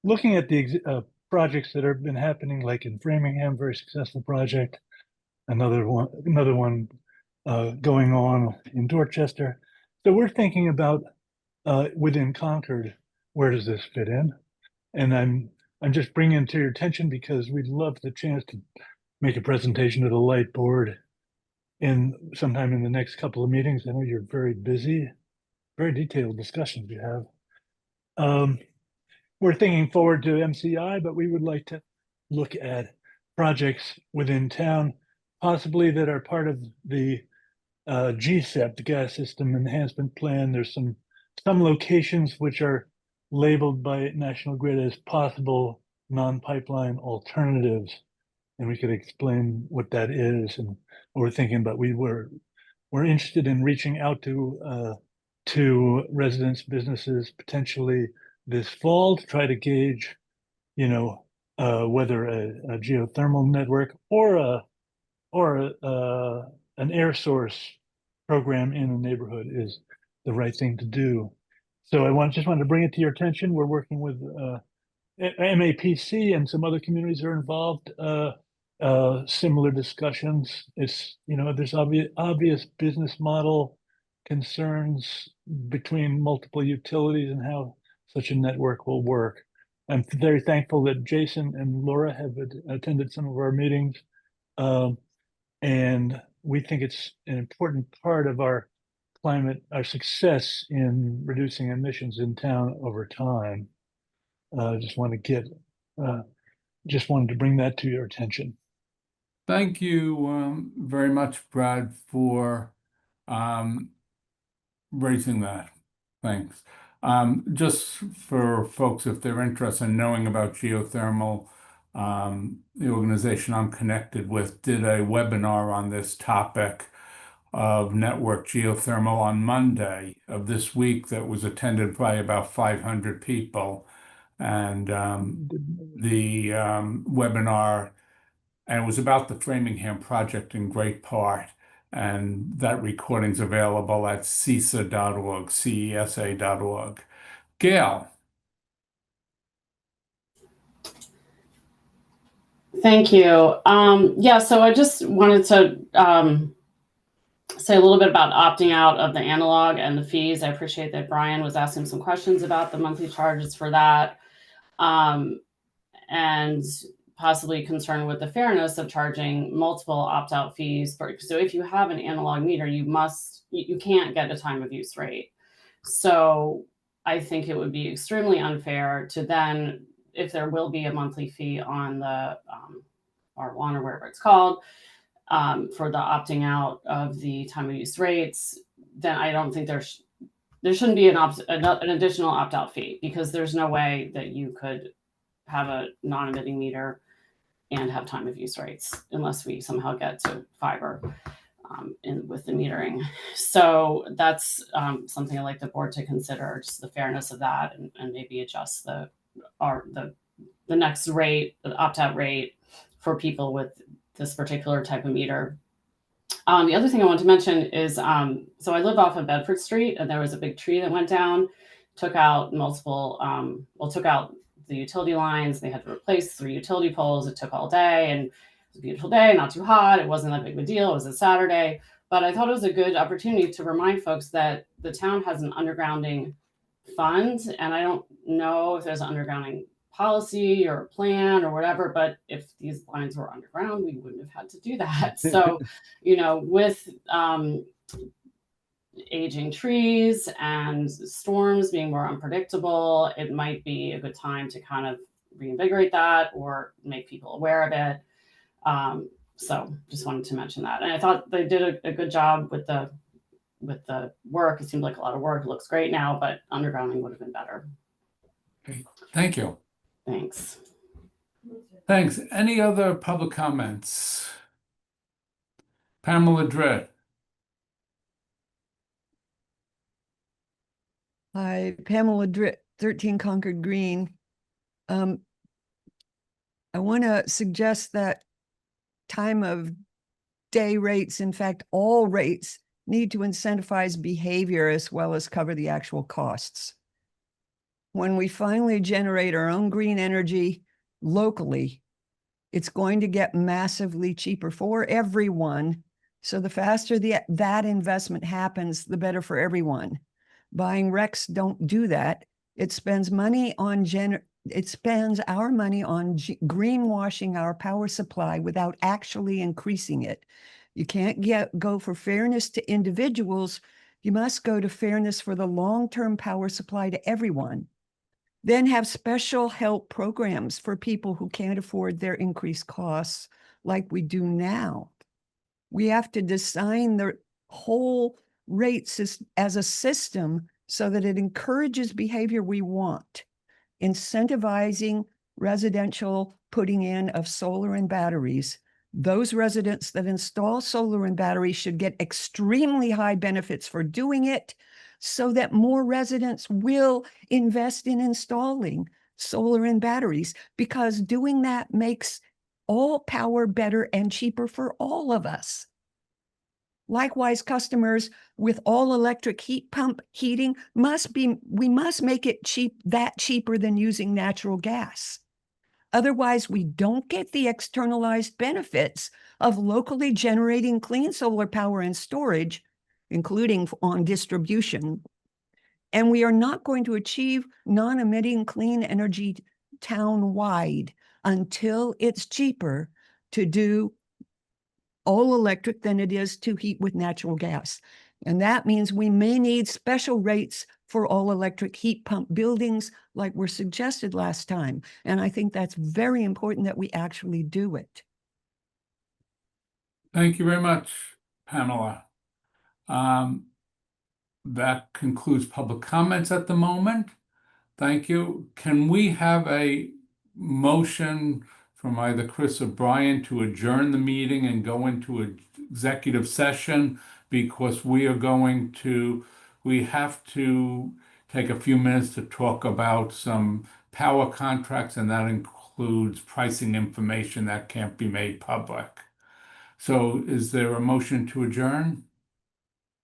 looking at the projects that have been happening, like in Framingham, very successful project. Another one going on in Dorchester. So we're thinking about within Concord, where does this fit in? And I'm just bringing it to your attention because we'd love the chance to make a presentation to the light board sometime in the next couple of meetings. I know you're very busy, very detailed discussions you have. We're thinking forward to MCI, but we would like to look at projects within town, possibly that are part of the GSEP, the Gas System Enhancement Plan. There's some locations which are labeled by National Grid as possible non-pipeline alternatives, and we could explain what that is and what we're thinking. But we're interested in reaching out to residents, businesses, potentially this fall to try to gauge, whether a geothermal network or an air source program in a neighborhood is the right thing to do. So just wanted to bring it to your attention. We're working with MAPC and some other communities are involved. Similar discussions. It's, there's obvious business model concerns between multiple utilities and how such a network will work. I'm very thankful that Jason and Laura have attended some of our meetings. And we think it's an important part of our success in reducing emissions in town over time. Just wanted to bring that to your attention. Thank you very much, Brad, for raising that. Thanks. Just for folks, if they're interested in knowing about geothermal, the organization I'm connected with did a webinar on this topic of network geothermal on Monday of this week that was attended by about 500 people. And the webinar, and it was about the Framingham project in great part. And that recording's available at CESA.org, CESA.org. Gail. Thank you. Yeah, so I just wanted to say a little bit about opting out of the analog and the fees. I appreciate that Brian was asking some questions about the monthly charges for that, and possibly concerned with the fairness of charging multiple opt-out fees. So if you have an analog meter, you can't get a time of use rate. So I think it would be extremely unfair to then, if there will be a monthly fee on the R1 or whatever it's called, for the opting out of the time of use rates, then I don't think there shouldn't be an additional opt-out fee, because there's no way that you could have a non-emitting meter and have time of use rates unless we somehow get to fiber with the metering. So that's something I'd like the board to consider, just the fairness of that, and maybe adjust the next rate, the opt-out rate for people with this particular type of meter. The other thing I want to mention is, so I live off of Bedford Street, and there was a big tree that went down, took out took out the utility lines. They had to replace 3 utility poles. It took all day, and it was a beautiful day, not too hot. It wasn't that big of a deal. It was a Saturday, but I thought it was a good opportunity to remind folks that the town has an undergrounding fund, and I don't know if there's an undergrounding policy or plan or whatever, but if these lines were underground, we wouldn't have had to do that. So, with aging trees and storms being more unpredictable, it might be a good time to kind of reinvigorate that or make people aware of it. So just wanted to mention that. And I thought they did a good job with the work. It seemed like a lot of work. It looks great now, but undergrounding would have been better. Okay, thank you. Thanks. Thanks. Any other public comments? Pamela Dritt. Hi, Pamela Dritt, 13 Concord Green. I want to suggest that time of day rates, in fact, all rates need to incentivize behavior as well as cover the actual costs. When we finally generate our own green energy locally, it's going to get massively cheaper for everyone. So the faster that investment happens, the better for everyone. Buying RECs don't do that. It spends money on our money on greenwashing our power supply without actually increasing it. You can't go for fairness to individuals. You must go to fairness for the long-term power supply to everyone. Then have special help programs for people who can't afford their increased costs like we do now. We have to design the whole rates as a system so that it encourages behavior we want, incentivizing residential putting in of solar and batteries. Those residents that install solar and batteries should get extremely high benefits for doing it so that more residents will invest in installing solar and batteries, because doing that makes all power better and cheaper for all of us. Likewise, customers with all electric heat pump heating we must make it cheaper than using natural gas. Otherwise, we don't get the externalized benefits of locally generating clean solar power and storage, including on distribution. And we are not going to achieve non-emitting clean energy town-wide until it's cheaper to do all electric than it is to heat with natural gas. And that means we may need special rates for all electric heat pump buildings like were suggested last time. And I think that's very important that we actually do it. Thank you very much, Pamela. That concludes public comments at the moment. Thank you. Can we have a motion from either Chris or Brian to adjourn the meeting and go into an executive session? Because we have to take a few minutes to talk about some power contracts, and that includes pricing information that can't be made public. So is there a motion to adjourn?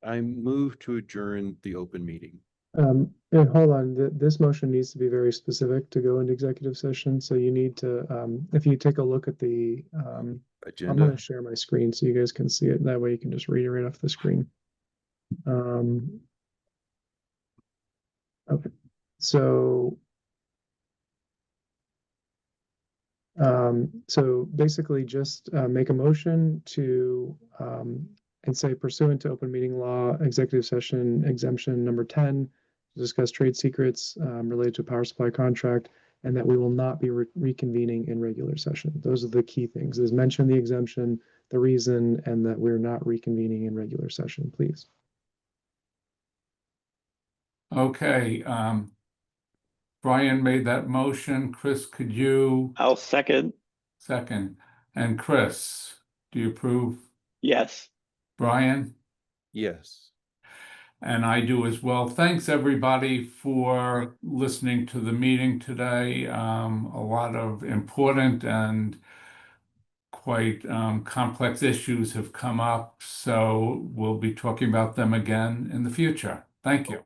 I move to adjourn the open meeting. And hold on, this motion needs to be very specific to go into executive session. So you need to, if you take a look at the, I'm Agenda. going to share my screen so you guys can see it. That way you can just read it right off the screen. Okay, so basically just make a motion to and say pursuant to open meeting law, executive session exemption number 10, to discuss trade secrets related to a power supply contract, and that we will not be reconvening in regular session. Those are the key things, is mention the exemption, the reason, and that we're not reconvening in regular session, please. Okay, Brian made that motion. Chris, could you? I'll second. Second. And Chris, do you approve? Yes. Brian? Yes. And I do as well. Thanks, everybody, for listening to the meeting today. A lot of important and quite complex issues have come up, so we'll be talking about them again in the future. Thank you.